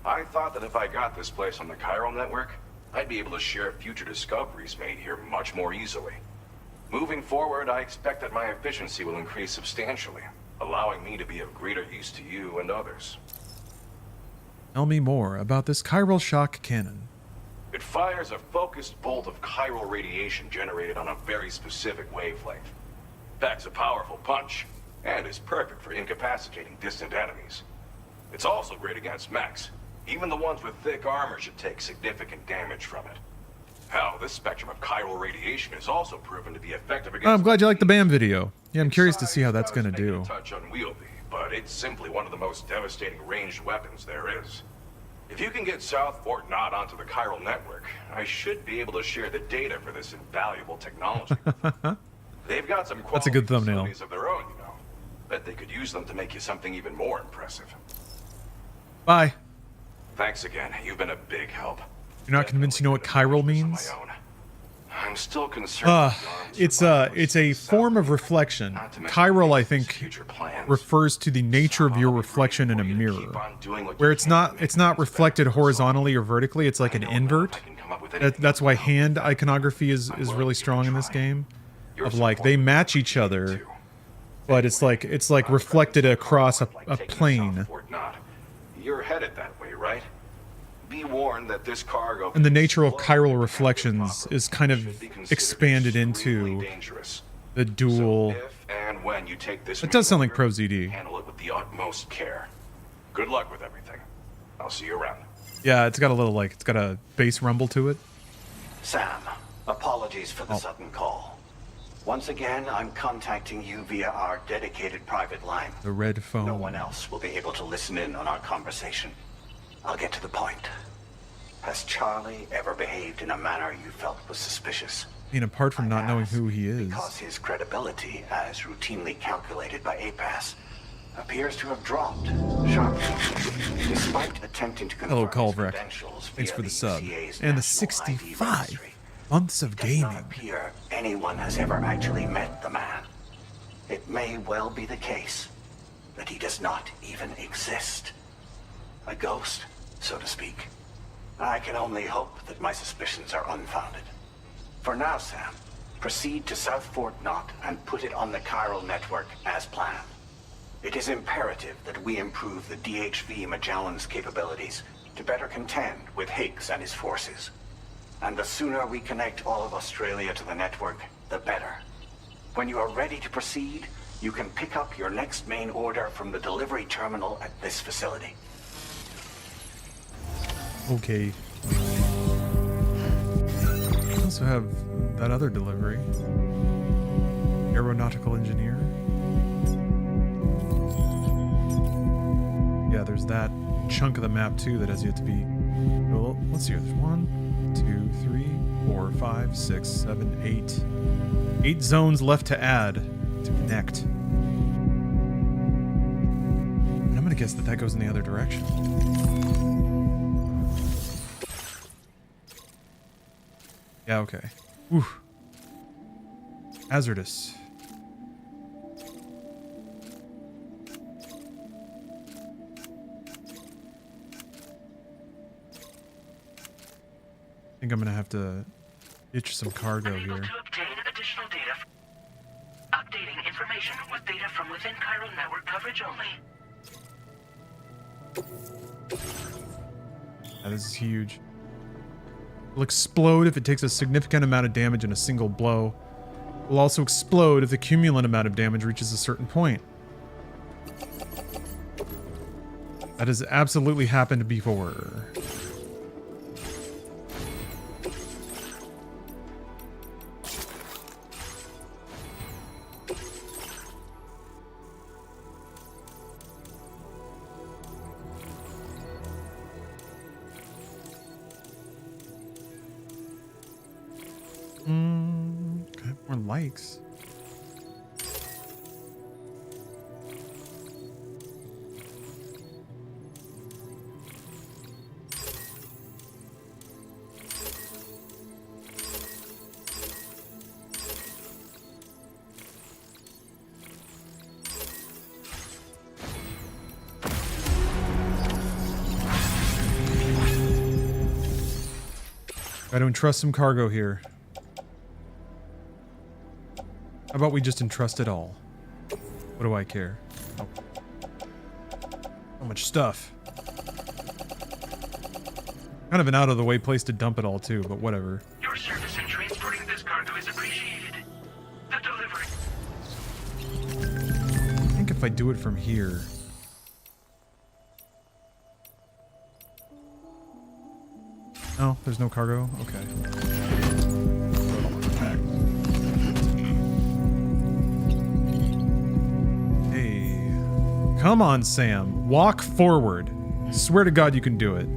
I thought that if I got this place on the chiral network, I'd be able to share future discoveries made here much more easily. Moving forward, I expect that my efficiency will increase substantially, allowing me to be of greater use to you and others. Tell me more about this chiral shock cannon. It fires a focused bolt of chiral radiation generated on a very specific wavelength. Packs a powerful punch, and is perfect for incapacitating distant enemies. It's also great against mechs. Even the ones with thick armor should take significant damage from it. Hell, this spectrum of chiral radiation is also proven to be effective against... Oh, I'm glad you liked the BAM video. Yeah, I'm curious to see how that's going to do. Touch unwieldy, but it's simply one of the most devastating ranged weapons there is. If you can get South Fort Knott onto the chiral network, I should be able to share the data for this invaluable technology. They've got some That's a good thumbnail. facilities of their own, you know. Bet they could use them to make you something even more impressive. Bye. Thanks again. You've been a big help. You're not convinced you know what chiral means? I'm still concerned. It's a form of reflection. Chiral, I think, refers to the nature of your reflection in a mirror, where it's not reflected horizontally or vertically. It's like an invert. That's why hand iconography is really strong in this game. Of like they match each other, but it's like reflected across a plane. You're headed that way, right? Be warned that this cargo... And the nature of chiral reflections is kind of expanded into the dual... And when you take this, it does sound like Pro ZD. Handle it with the utmost care. Good luck with everything. I'll see you around. Yeah, it's got a little it's got a bass rumble to it. Sam, apologies for the sudden call. Once again, I'm contacting you via our dedicated private line. The red phone. No one else will be able to listen in on our conversation. I'll get to the point. Has Charlie ever behaved in a manner you felt was suspicious? And apart from not knowing who he is. Because his credibility, as routinely calculated by APAS, appears to have dropped sharply, despite attempting to confirm Hello, his Calvrak. credentials Thanks via for the sub. ECA's And the National 65 ID months of Does not gaming. appear anyone has ever actually met the man. It may well be the case that he does not even exist. A ghost, so to speak. I can only hope that my suspicions are unfounded. For now, Sam, proceed to South Fort Knot and put it on the chiral network as planned. It is imperative that we improve the DHV Magellan's capabilities to better contend with Higgs and his forces. And the sooner we connect all of Australia to the network, the better. When you are ready to proceed, you can pick up your next main order from the delivery terminal at this facility. Okay. I also have that other delivery. Aeronautical engineer. Yeah, there's that chunk of the map too that has yet to be. Well, let's see. There's 1, 2, 3, 4, 5, 6, 7, 8. 8 zones left to add to connect. And I'm gonna guess that goes in the other direction. Yeah, okay. Ooh. Hazardous. I think I'm gonna have to ditch some cargo here. To obtain additional data. Updating information with data from within chiral network coverage only. Yeah, this is huge. Will explode if it takes a significant amount of damage in a single blow. Will also explode if the cumulant amount of damage reaches a certain point. That has absolutely happened before. Okay, more likes. Gotta entrust some cargo here. How about we just entrust it all? What do I care? Oh. So much stuff. Kind of an out of the way place to dump it all too, but whatever. Your service in transporting this cargo is appreciated. The delivery. I think if I do it from here. Oh, there's no cargo? Okay. Come on, Sam. Walk forward. Swear to God you can do it.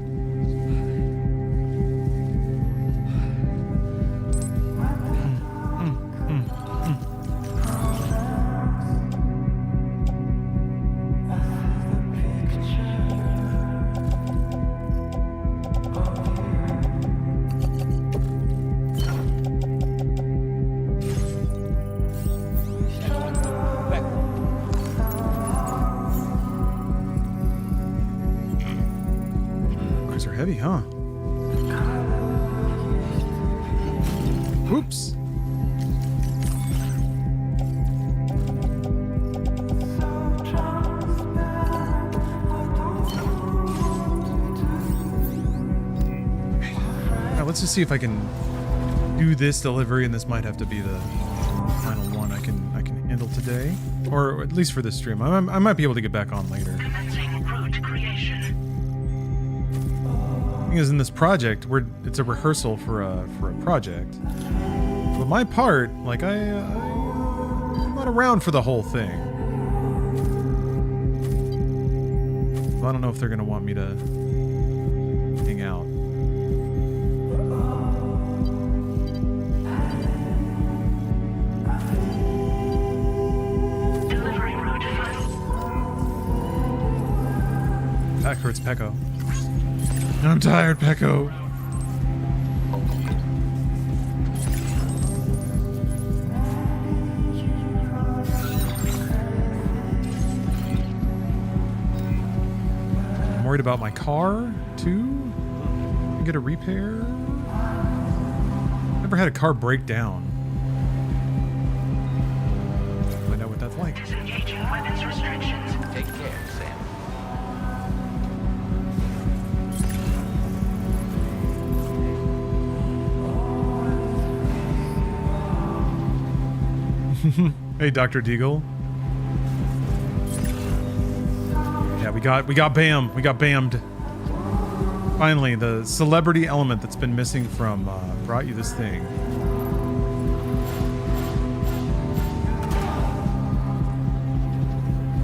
Heavy, huh? Oops. Now let's just see if I can do this delivery, and this might have to be the final one I can handle today, or at least for this stream. I might be able to get back on later. Is in this project where it's a rehearsal for a project. But my part, like I'm not around for the whole thing. So I don't know if they're gonna want me to hang out. That hurts Pecco. I'm tired, Pecco. I'm worried about my car, too. Get a repair. Never never had a car break down. Find out what that's like. Disengaging weapons restrictions. Take care, Sam. Hey, Dr. Deagle. Yeah, we got bam. We got bammed. Finally, the celebrity element that's been missing from brought you this thing.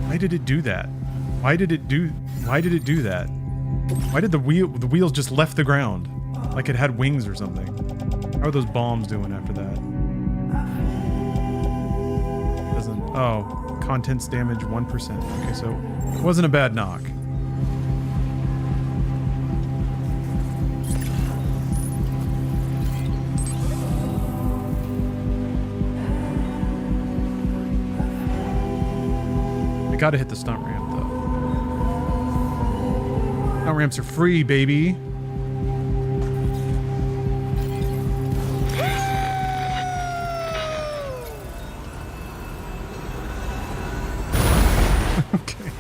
Why did it do that? Why did it do that? Why did the wheels just left the ground? Like it had wings or something. How are those bombs doing after that? Doesn't, oh, contents damage 1%. Okay, so it wasn't a bad knock. I gotta hit the stunt ramp though. Stunt ramps are free, baby. Okay.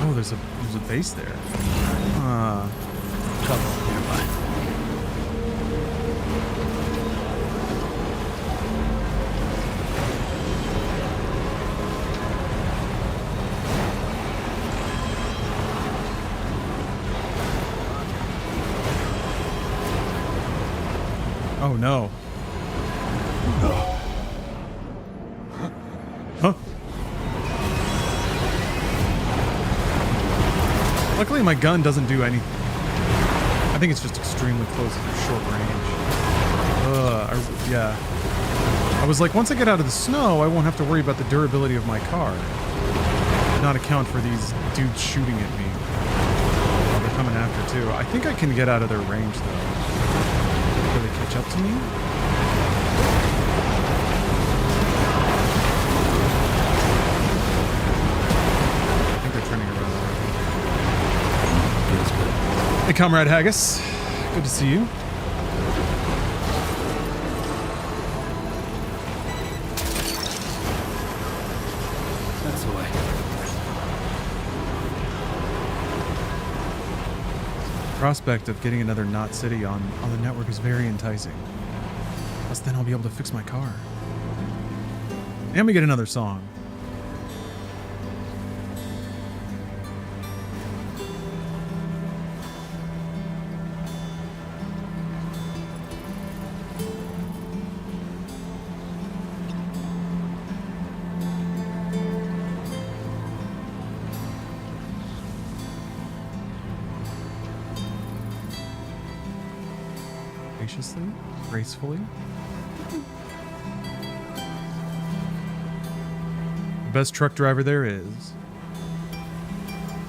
Oh, there's a base there. Trouble nearby. Oh no. Huh? Luckily my gun doesn't do anything. I think it's just extremely close to short range. Yeah. I was like, once I get out of the snow, I won't have to worry about the durability of my car. Not account for these dudes shooting at me. Oh, they're coming after too. I think I can get out of their range though. Will they catch up to me? Hey, Comrade Haggis. Good to see you. That's the way. The prospect of getting another Knot City on the network is very enticing. Plus then I'll be able to fix my car. And we get another song. Graciously, gracefully. The best truck driver there is.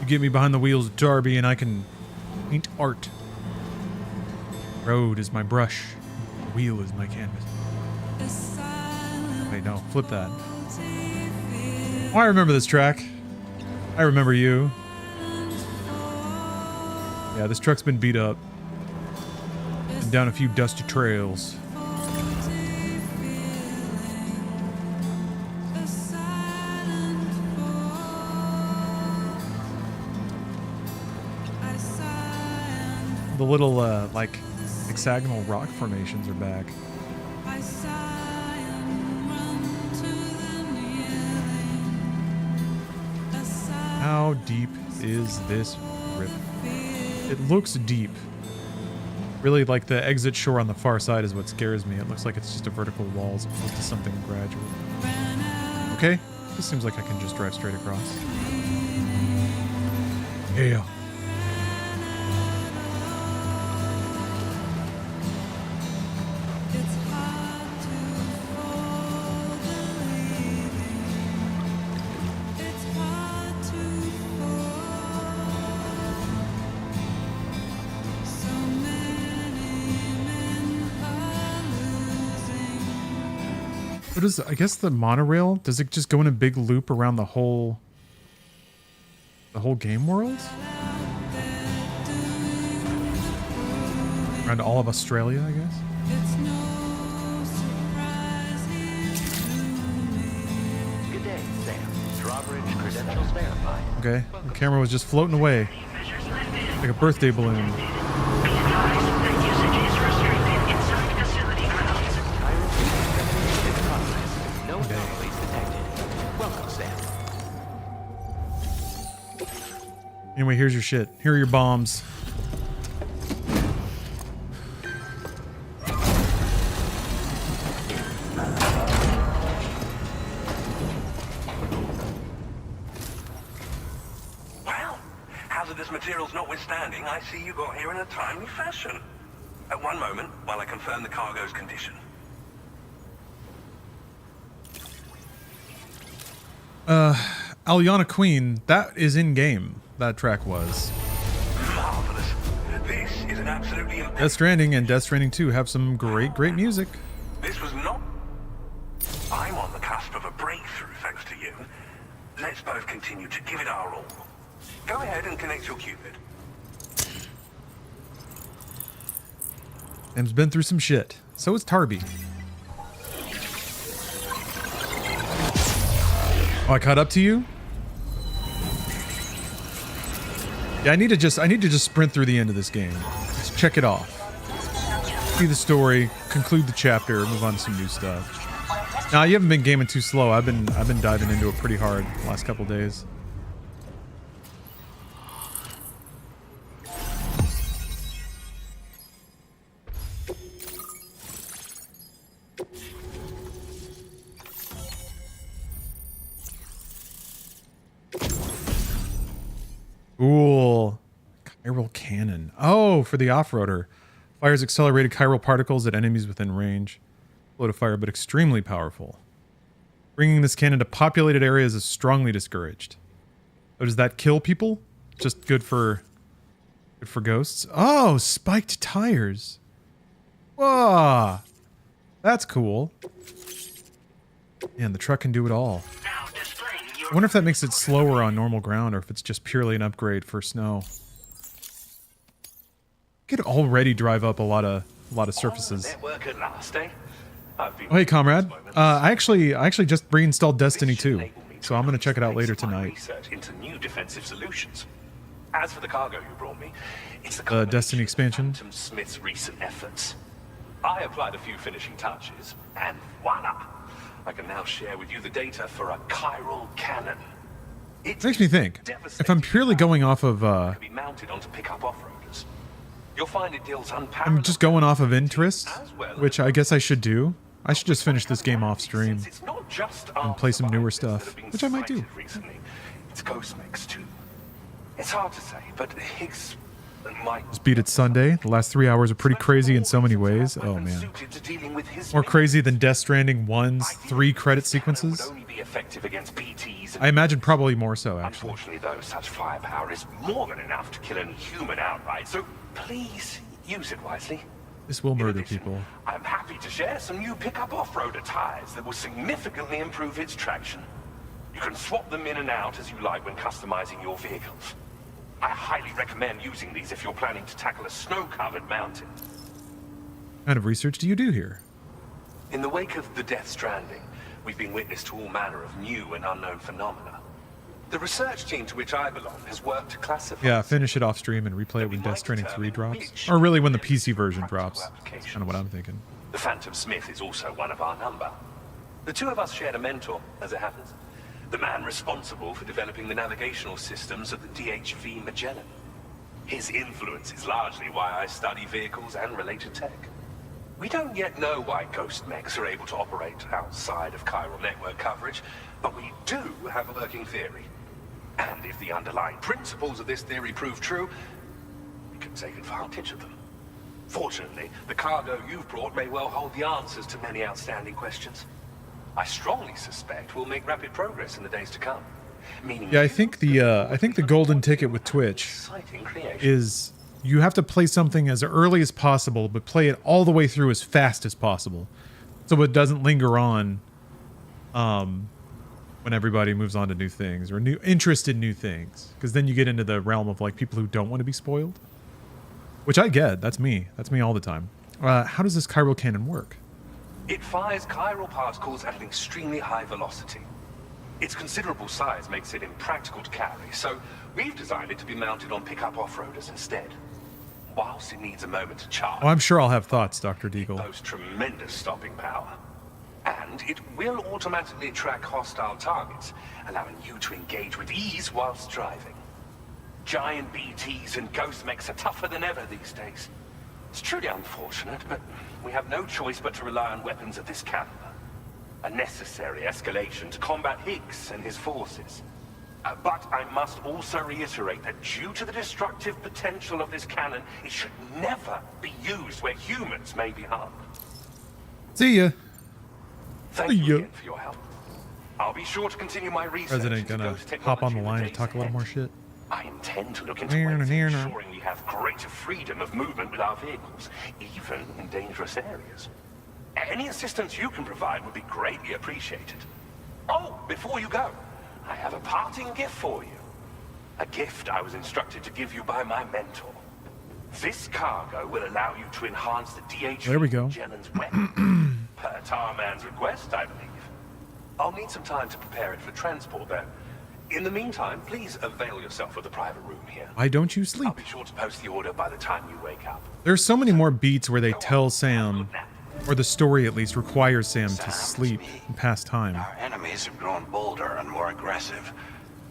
You get me behind the wheels of Darby and I can paint art. Road is my brush. The wheel is my canvas. Wait, no, flip that. Oh, I remember this track. I remember you. Yeah, this truck's been beat up. Down a few dusty trails. The little like hexagonal rock formations are back. How deep is this river? It looks deep. Really, like the exit shore on the far side is what scares me. It looks like it's just a vertical wall as opposed to something gradual. Okay, this seems like I can just drive straight across. Yeah. What is, I guess the monorail, does it just go in a big loop around the whole game world? Around all of Australia, I guess. Good day, Sam. Drawbridge credentials verified. Okay, the camera was just floating away like a birthday balloon. Anyway, here's your shit. Here are your bombs. Well, hazardous materials notwithstanding, I see you got here in a timely fashion. At one moment, while I confirm the cargo's condition. Alyana Queen, that is in game. That track was. Marvelous. This is an absolutely Death Stranding and Death Stranding 2 have some great music. This was not... I'm on the cusp of a breakthrough, thanks to you. Let's both continue to give it our all. Go ahead and connect your Cupid. Sam's been through some shit. So is Tarby. Oh, I caught up to you? Yeah, I need to just sprint through the end of this game. Just check it off. See the story, conclude the chapter, move on to some new stuff. Now, you haven't been gaming too slow. I've been diving into it pretty hard the last couple days. Cool. Chiral cannon. Oh, for the off-roader. Fires accelerated chiral particles at enemies within range. Slow to fire, but extremely powerful. Bringing this cannon to populated areas is strongly discouraged. Oh, does that kill people? Just good for ghosts? Oh, spiked tires. Whoa. That's cool. Man, the truck can do it all. I wonder if that makes it slower on normal ground or if it's just purely an upgrade for snow. Could already drive up a lot of surfaces. Oh, hey, comrade. I actually just reinstalled Destiny 2, so I'm gonna check it out later tonight. Research into new defensive solutions. As for the cargo you brought me, it's the Destiny expansion. Phantom Smith's recent efforts. I applied a few finishing touches, and voila! I can now share with you the data for a chiral cannon. It makes me think, if I'm purely going off of, Be mounted onto pickup off-roaders. You'll find it deals I'm just going off of interest, which I guess I should do. I should just finish this game off stream and play some newer stuff, which I might do. Recently. It's ghost mix too. It's hard to say, but Higgs might... Just beat it Sunday. The last 3 hours are pretty crazy in so many ways. Oh man. More crazy than Death Stranding 1's 3 credit sequences. Be effective against PTs. I imagine probably more so, actually. Unfortunately, though, such firepower is more than enough to kill any human outright, so please use it wisely. This will murder people. I'm happy to share some new pickup off-roader tires that will significantly improve its traction. You can swap them in and out as you like when customizing your vehicles. I highly recommend using these if you're planning to tackle a snow-covered mountain. What kind of research do you do here? In the wake of the Death Stranding, we've been witness to all manner of new and unknown phenomena. The research team to which I belong has worked to classify... Yeah, finish it off stream and replay it when Death Stranding 3 drops. Or really when the PC version drops. That's kind of what I'm thinking. The Phantom Smith is also one of our number. The two of us shared a mentor, as it happens. The man responsible for developing the navigational systems of the DHV Magellan. His influence is largely why I study vehicles and related tech. We don't yet know why ghost mechs are able to operate outside of chiral network coverage, but we do have a working theory. And if the underlying principles of this theory prove true, we can take advantage of them. Fortunately, the cargo you've brought may well hold the answers to many outstanding questions. I strongly suspect we'll make rapid progress in the days to come. Meaning Yeah, I think the golden ticket with Twitch is you have to play something as early as possible, but play it all the way through as fast as possible, so it doesn't linger on when everybody moves on to new things or new interest in new things, because then you get into the realm of like people who don't want to be spoiled. Which I get. That's me. That's me all the time. How does this chiral cannon work? It fires chiral particles at an extremely high velocity. Its considerable size makes it impractical to carry, so we've designed it to be mounted on pickup off-roaders instead. Whilst it needs a moment to charge, Oh, I'm sure I'll have thoughts, Dr. Deagle. it boasts tremendous stopping power. And it will automatically track hostile targets, allowing you to engage with ease whilst driving. Giant BTs and ghost mechs are tougher than ever these days. It's truly unfortunate, but we have no choice but to rely on weapons of this caliber. A necessary escalation to combat Higgs and his forces. But I must also reiterate that due to the destructive potential of this cannon, it should never be used where humans may be harmed. See ya. Thank you again for your help. I'll be sure to continue my research. President gonna hop on the line to talk a little more shit. I intend to look into ways of ensuring we have greater freedom of movement with our vehicles, even in dangerous areas. Any assistance you can provide would be greatly appreciated. Oh, before you go, I have a parting gift for you. A gift I was instructed to give you by my mentor. This cargo will allow you to enhance the DH There we go. Magellan's weapon. Per Tarman's request, I believe. I'll need some time to prepare it for transport, though. In the meantime, please avail yourself of the private room here. Why don't you sleep? I'll be sure to post the order by the time you wake up. There's so many more beats where they tell Sam, or the story at least requires Sam to sleep and pass time. Our enemies have grown bolder and more aggressive,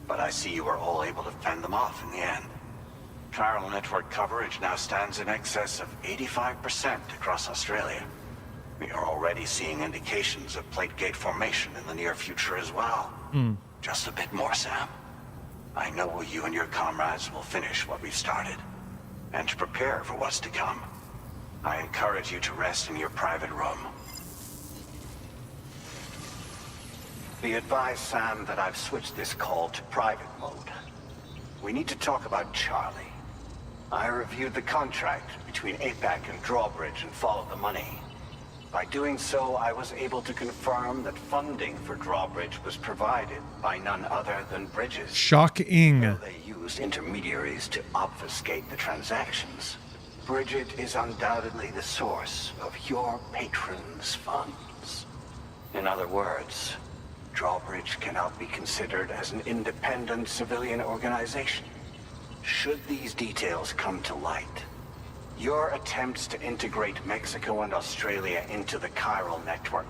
but I see you were all able to fend them off in the end. Chiral network coverage now stands in excess of 85% across Australia. We are already seeing indications of plate gate formation in the near future as well. Just a bit more, Sam. I know you and your comrades will finish what we've started, and to prepare for what's to come. I encourage you to rest in your private room. Be advised, Sam, that I've switched this call to private mode. We need to talk about Charlie. I reviewed the contract between APAC and Drawbridge and followed the money. By doing so, I was able to confirm that funding for Drawbridge was provided by none other than Bridges. Shocking. They used intermediaries to obfuscate the transactions. Bridget is undoubtedly the source of your patron's funds. In other words, Drawbridge cannot be considered as an independent civilian organization. Should these details come to light, your attempts to integrate Mexico and Australia into the chiral network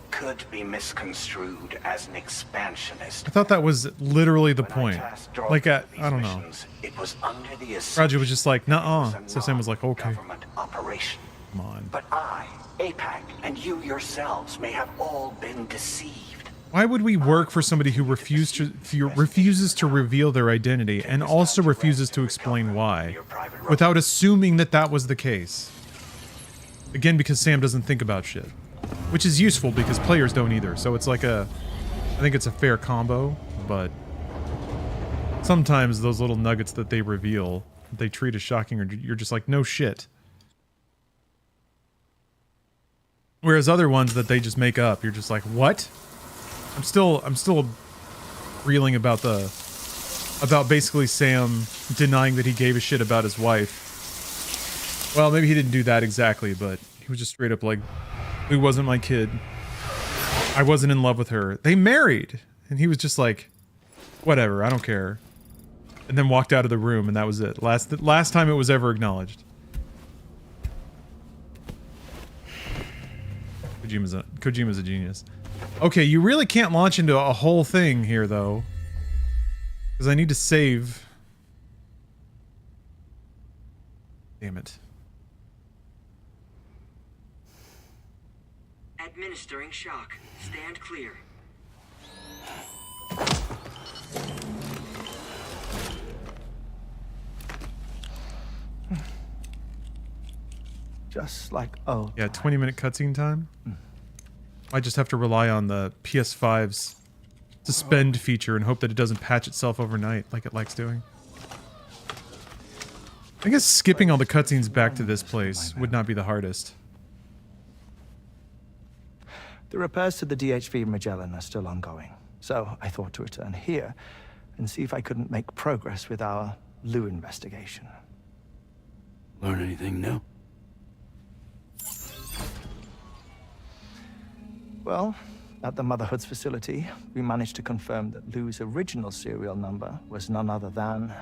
could be misconstrued as an expansionist. I thought that was literally the point. Like, I don't know. It was under the Roger was just like, nuh-uh. So Sam was like, okay. operation. Come on. But I, APAC, and you yourselves may have all been deceived. Why would we work for somebody who refuses to reveal their identity and also refuses to explain why, without assuming that that was the case? Again, because Sam doesn't think about shit. Which is useful because players don't either, so it's like I think it's a fair combo, but sometimes those little nuggets that they reveal, they treat as shocking, or you're just like, no shit. Whereas other ones that they just make up, you're just like, what? I'm still reeling about basically Sam denying that he gave a shit about his wife. Well, maybe he didn't do that exactly, but he was just straight up like, who wasn't my kid? I wasn't in love with her. They married, and he was just like, whatever, I don't care. And then walked out of the room, and that was it. Last time it was ever acknowledged. Kojima's a genius. Okay, you really can't launch into a whole thing here, though. Because I need to save. Damn it. Administering shock. Stand clear. Just like, oh. Yeah, 20-minute cutscene time. I just have to rely on the PS5's suspend feature and hope that it doesn't patch itself overnight like it likes doing. I guess skipping all the cutscenes back to this place would not be the hardest. The repairs to the DHV Magellan are still ongoing, so I thought to return here and see if I couldn't make progress with our Lou investigation. Learn anything new? Well, at the Motherhood's facility, we managed to confirm that Lou's original serial number was none other than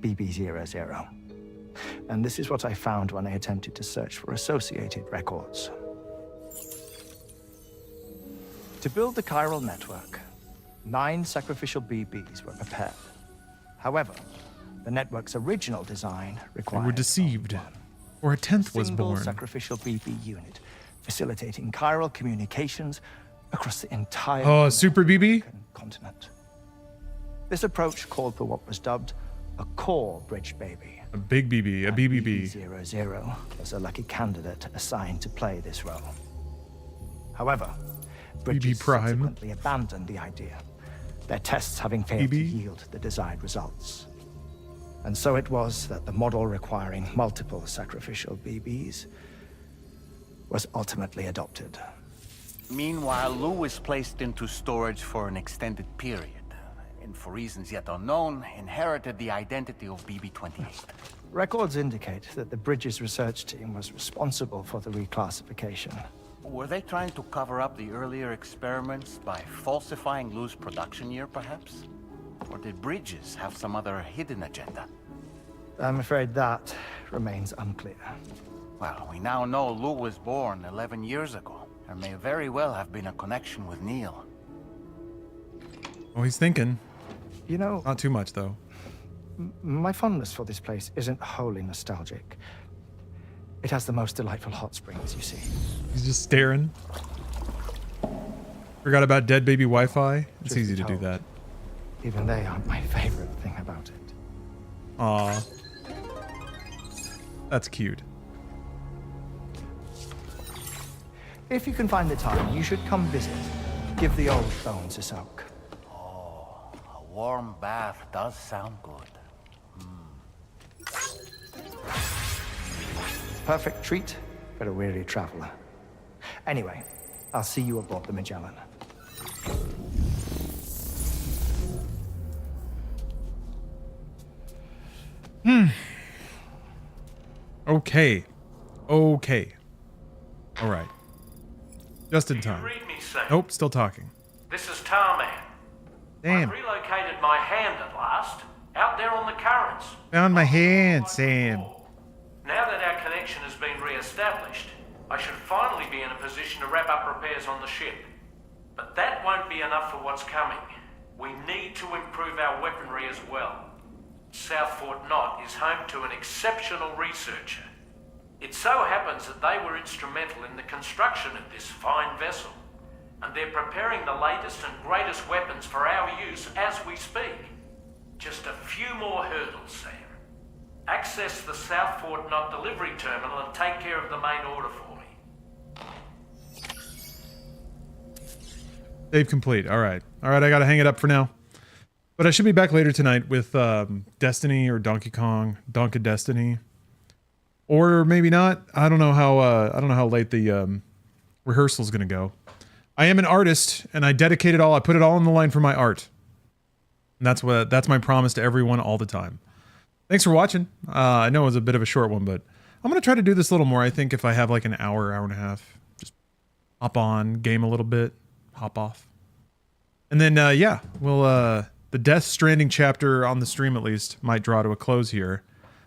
BB00. And this is what I found when I attempted to search for associated records. To build the chiral network, 9 sacrificial BBs were prepared. However, the network's original design required... We were deceived. Or a 10th was single born. sacrificial BB unit, facilitating chiral communications across the entire... Oh, Super BB? ...continent. This approach called for what was dubbed a core bridge baby. A big BB, a BBB. BB00 was a lucky candidate assigned to play this role. However, Bridges subsequently abandoned the idea, their tests having failed to yield the desired results. And so it was that the model requiring multiple sacrificial BBs was ultimately adopted. Meanwhile, Lou was placed into storage for an extended period, and for reasons yet unknown, inherited the identity of BB-28. Records indicate that the Bridges research team was responsible for the reclassification. Were they trying to cover up the earlier experiments by falsifying Lou's production year, perhaps? Or did Bridges have some other hidden agenda? I'm afraid that remains unclear. Well, we now know Lou was born 11 years ago. There may very well have been a connection with Neil. Oh, he's thinking. You know... Not too much, though. My fondness for this place isn't wholly nostalgic. It has the most delightful hot springs, you see. He's just staring. Forgot about dead baby Wi-Fi? It's easy to do that. Even they aren't my favorite thing about it. Aw. That's cute. If you can find the time, you should come visit. Give the old bones a soak. Oh, a warm bath does sound good. Perfect treat for a weary traveler. Anyway, I'll see you aboard the Magellan. Okay. Okay. All right. Just in time. Read me, Sam. Nope, still talking. This is Tarman. Damn. I've relocated my hand at last, out there on the currents. Found my hand, Sam. Now that our connection has been re-established, I should finally be in a position to wrap up repairs on the ship. But that won't be enough for what's coming. We need to improve our weaponry as well. South Fort Knot is home to an exceptional researcher. It so happens that they were instrumental in the construction of this fine vessel, and they're preparing the latest and greatest weapons for our use as we speak. Just a few more hurdles, Sam. Access the South Fort Knot delivery terminal and take care of the main order for me. Save complete. All right. All right, I gotta hang it up for now. But I should be back later tonight with Destiny or Donkey Kong, Donka Destiny. Or maybe not. I don't know how late the rehearsal's gonna go. I am an artist, and I dedicate it all. I put it all on the line for my art. And that's my promise to everyone all the time. Thanks for watching. I know it was a bit of a short one, but I'm gonna try to do this a little more. I think if I have like an hour and a half, just hop on, game a little bit, hop off, and then yeah, we'll the Death Stranding chapter on the stream at least might draw to a close here,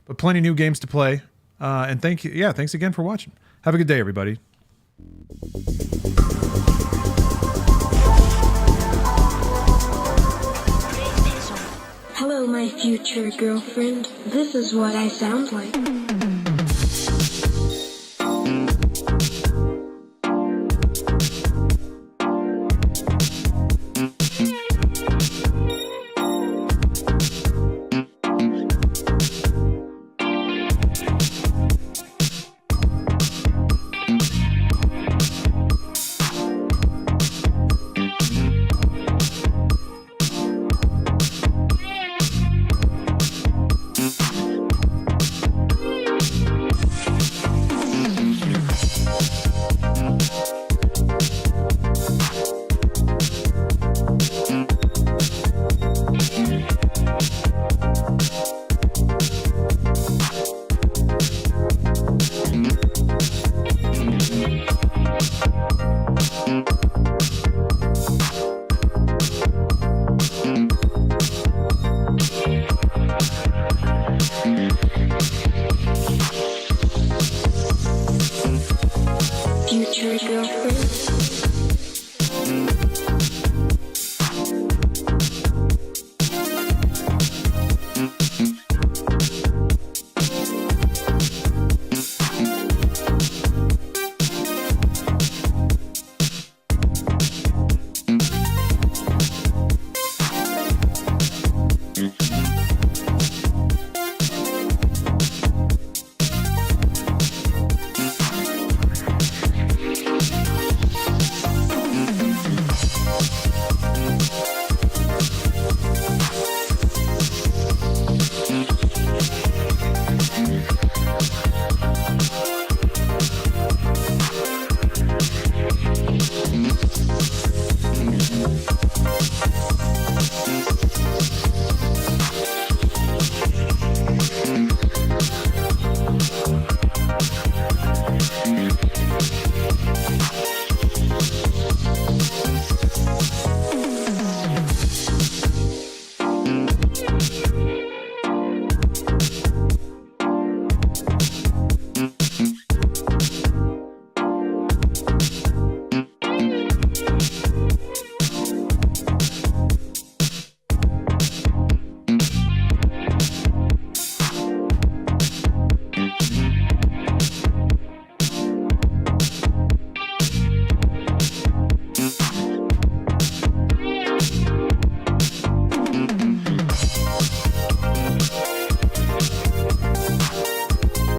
but plenty new games to play. And thank you. Yeah, thanks again for watching. Have a good day, everybody. Hello, my future girlfriend. This is what I sound like. future girlfriend.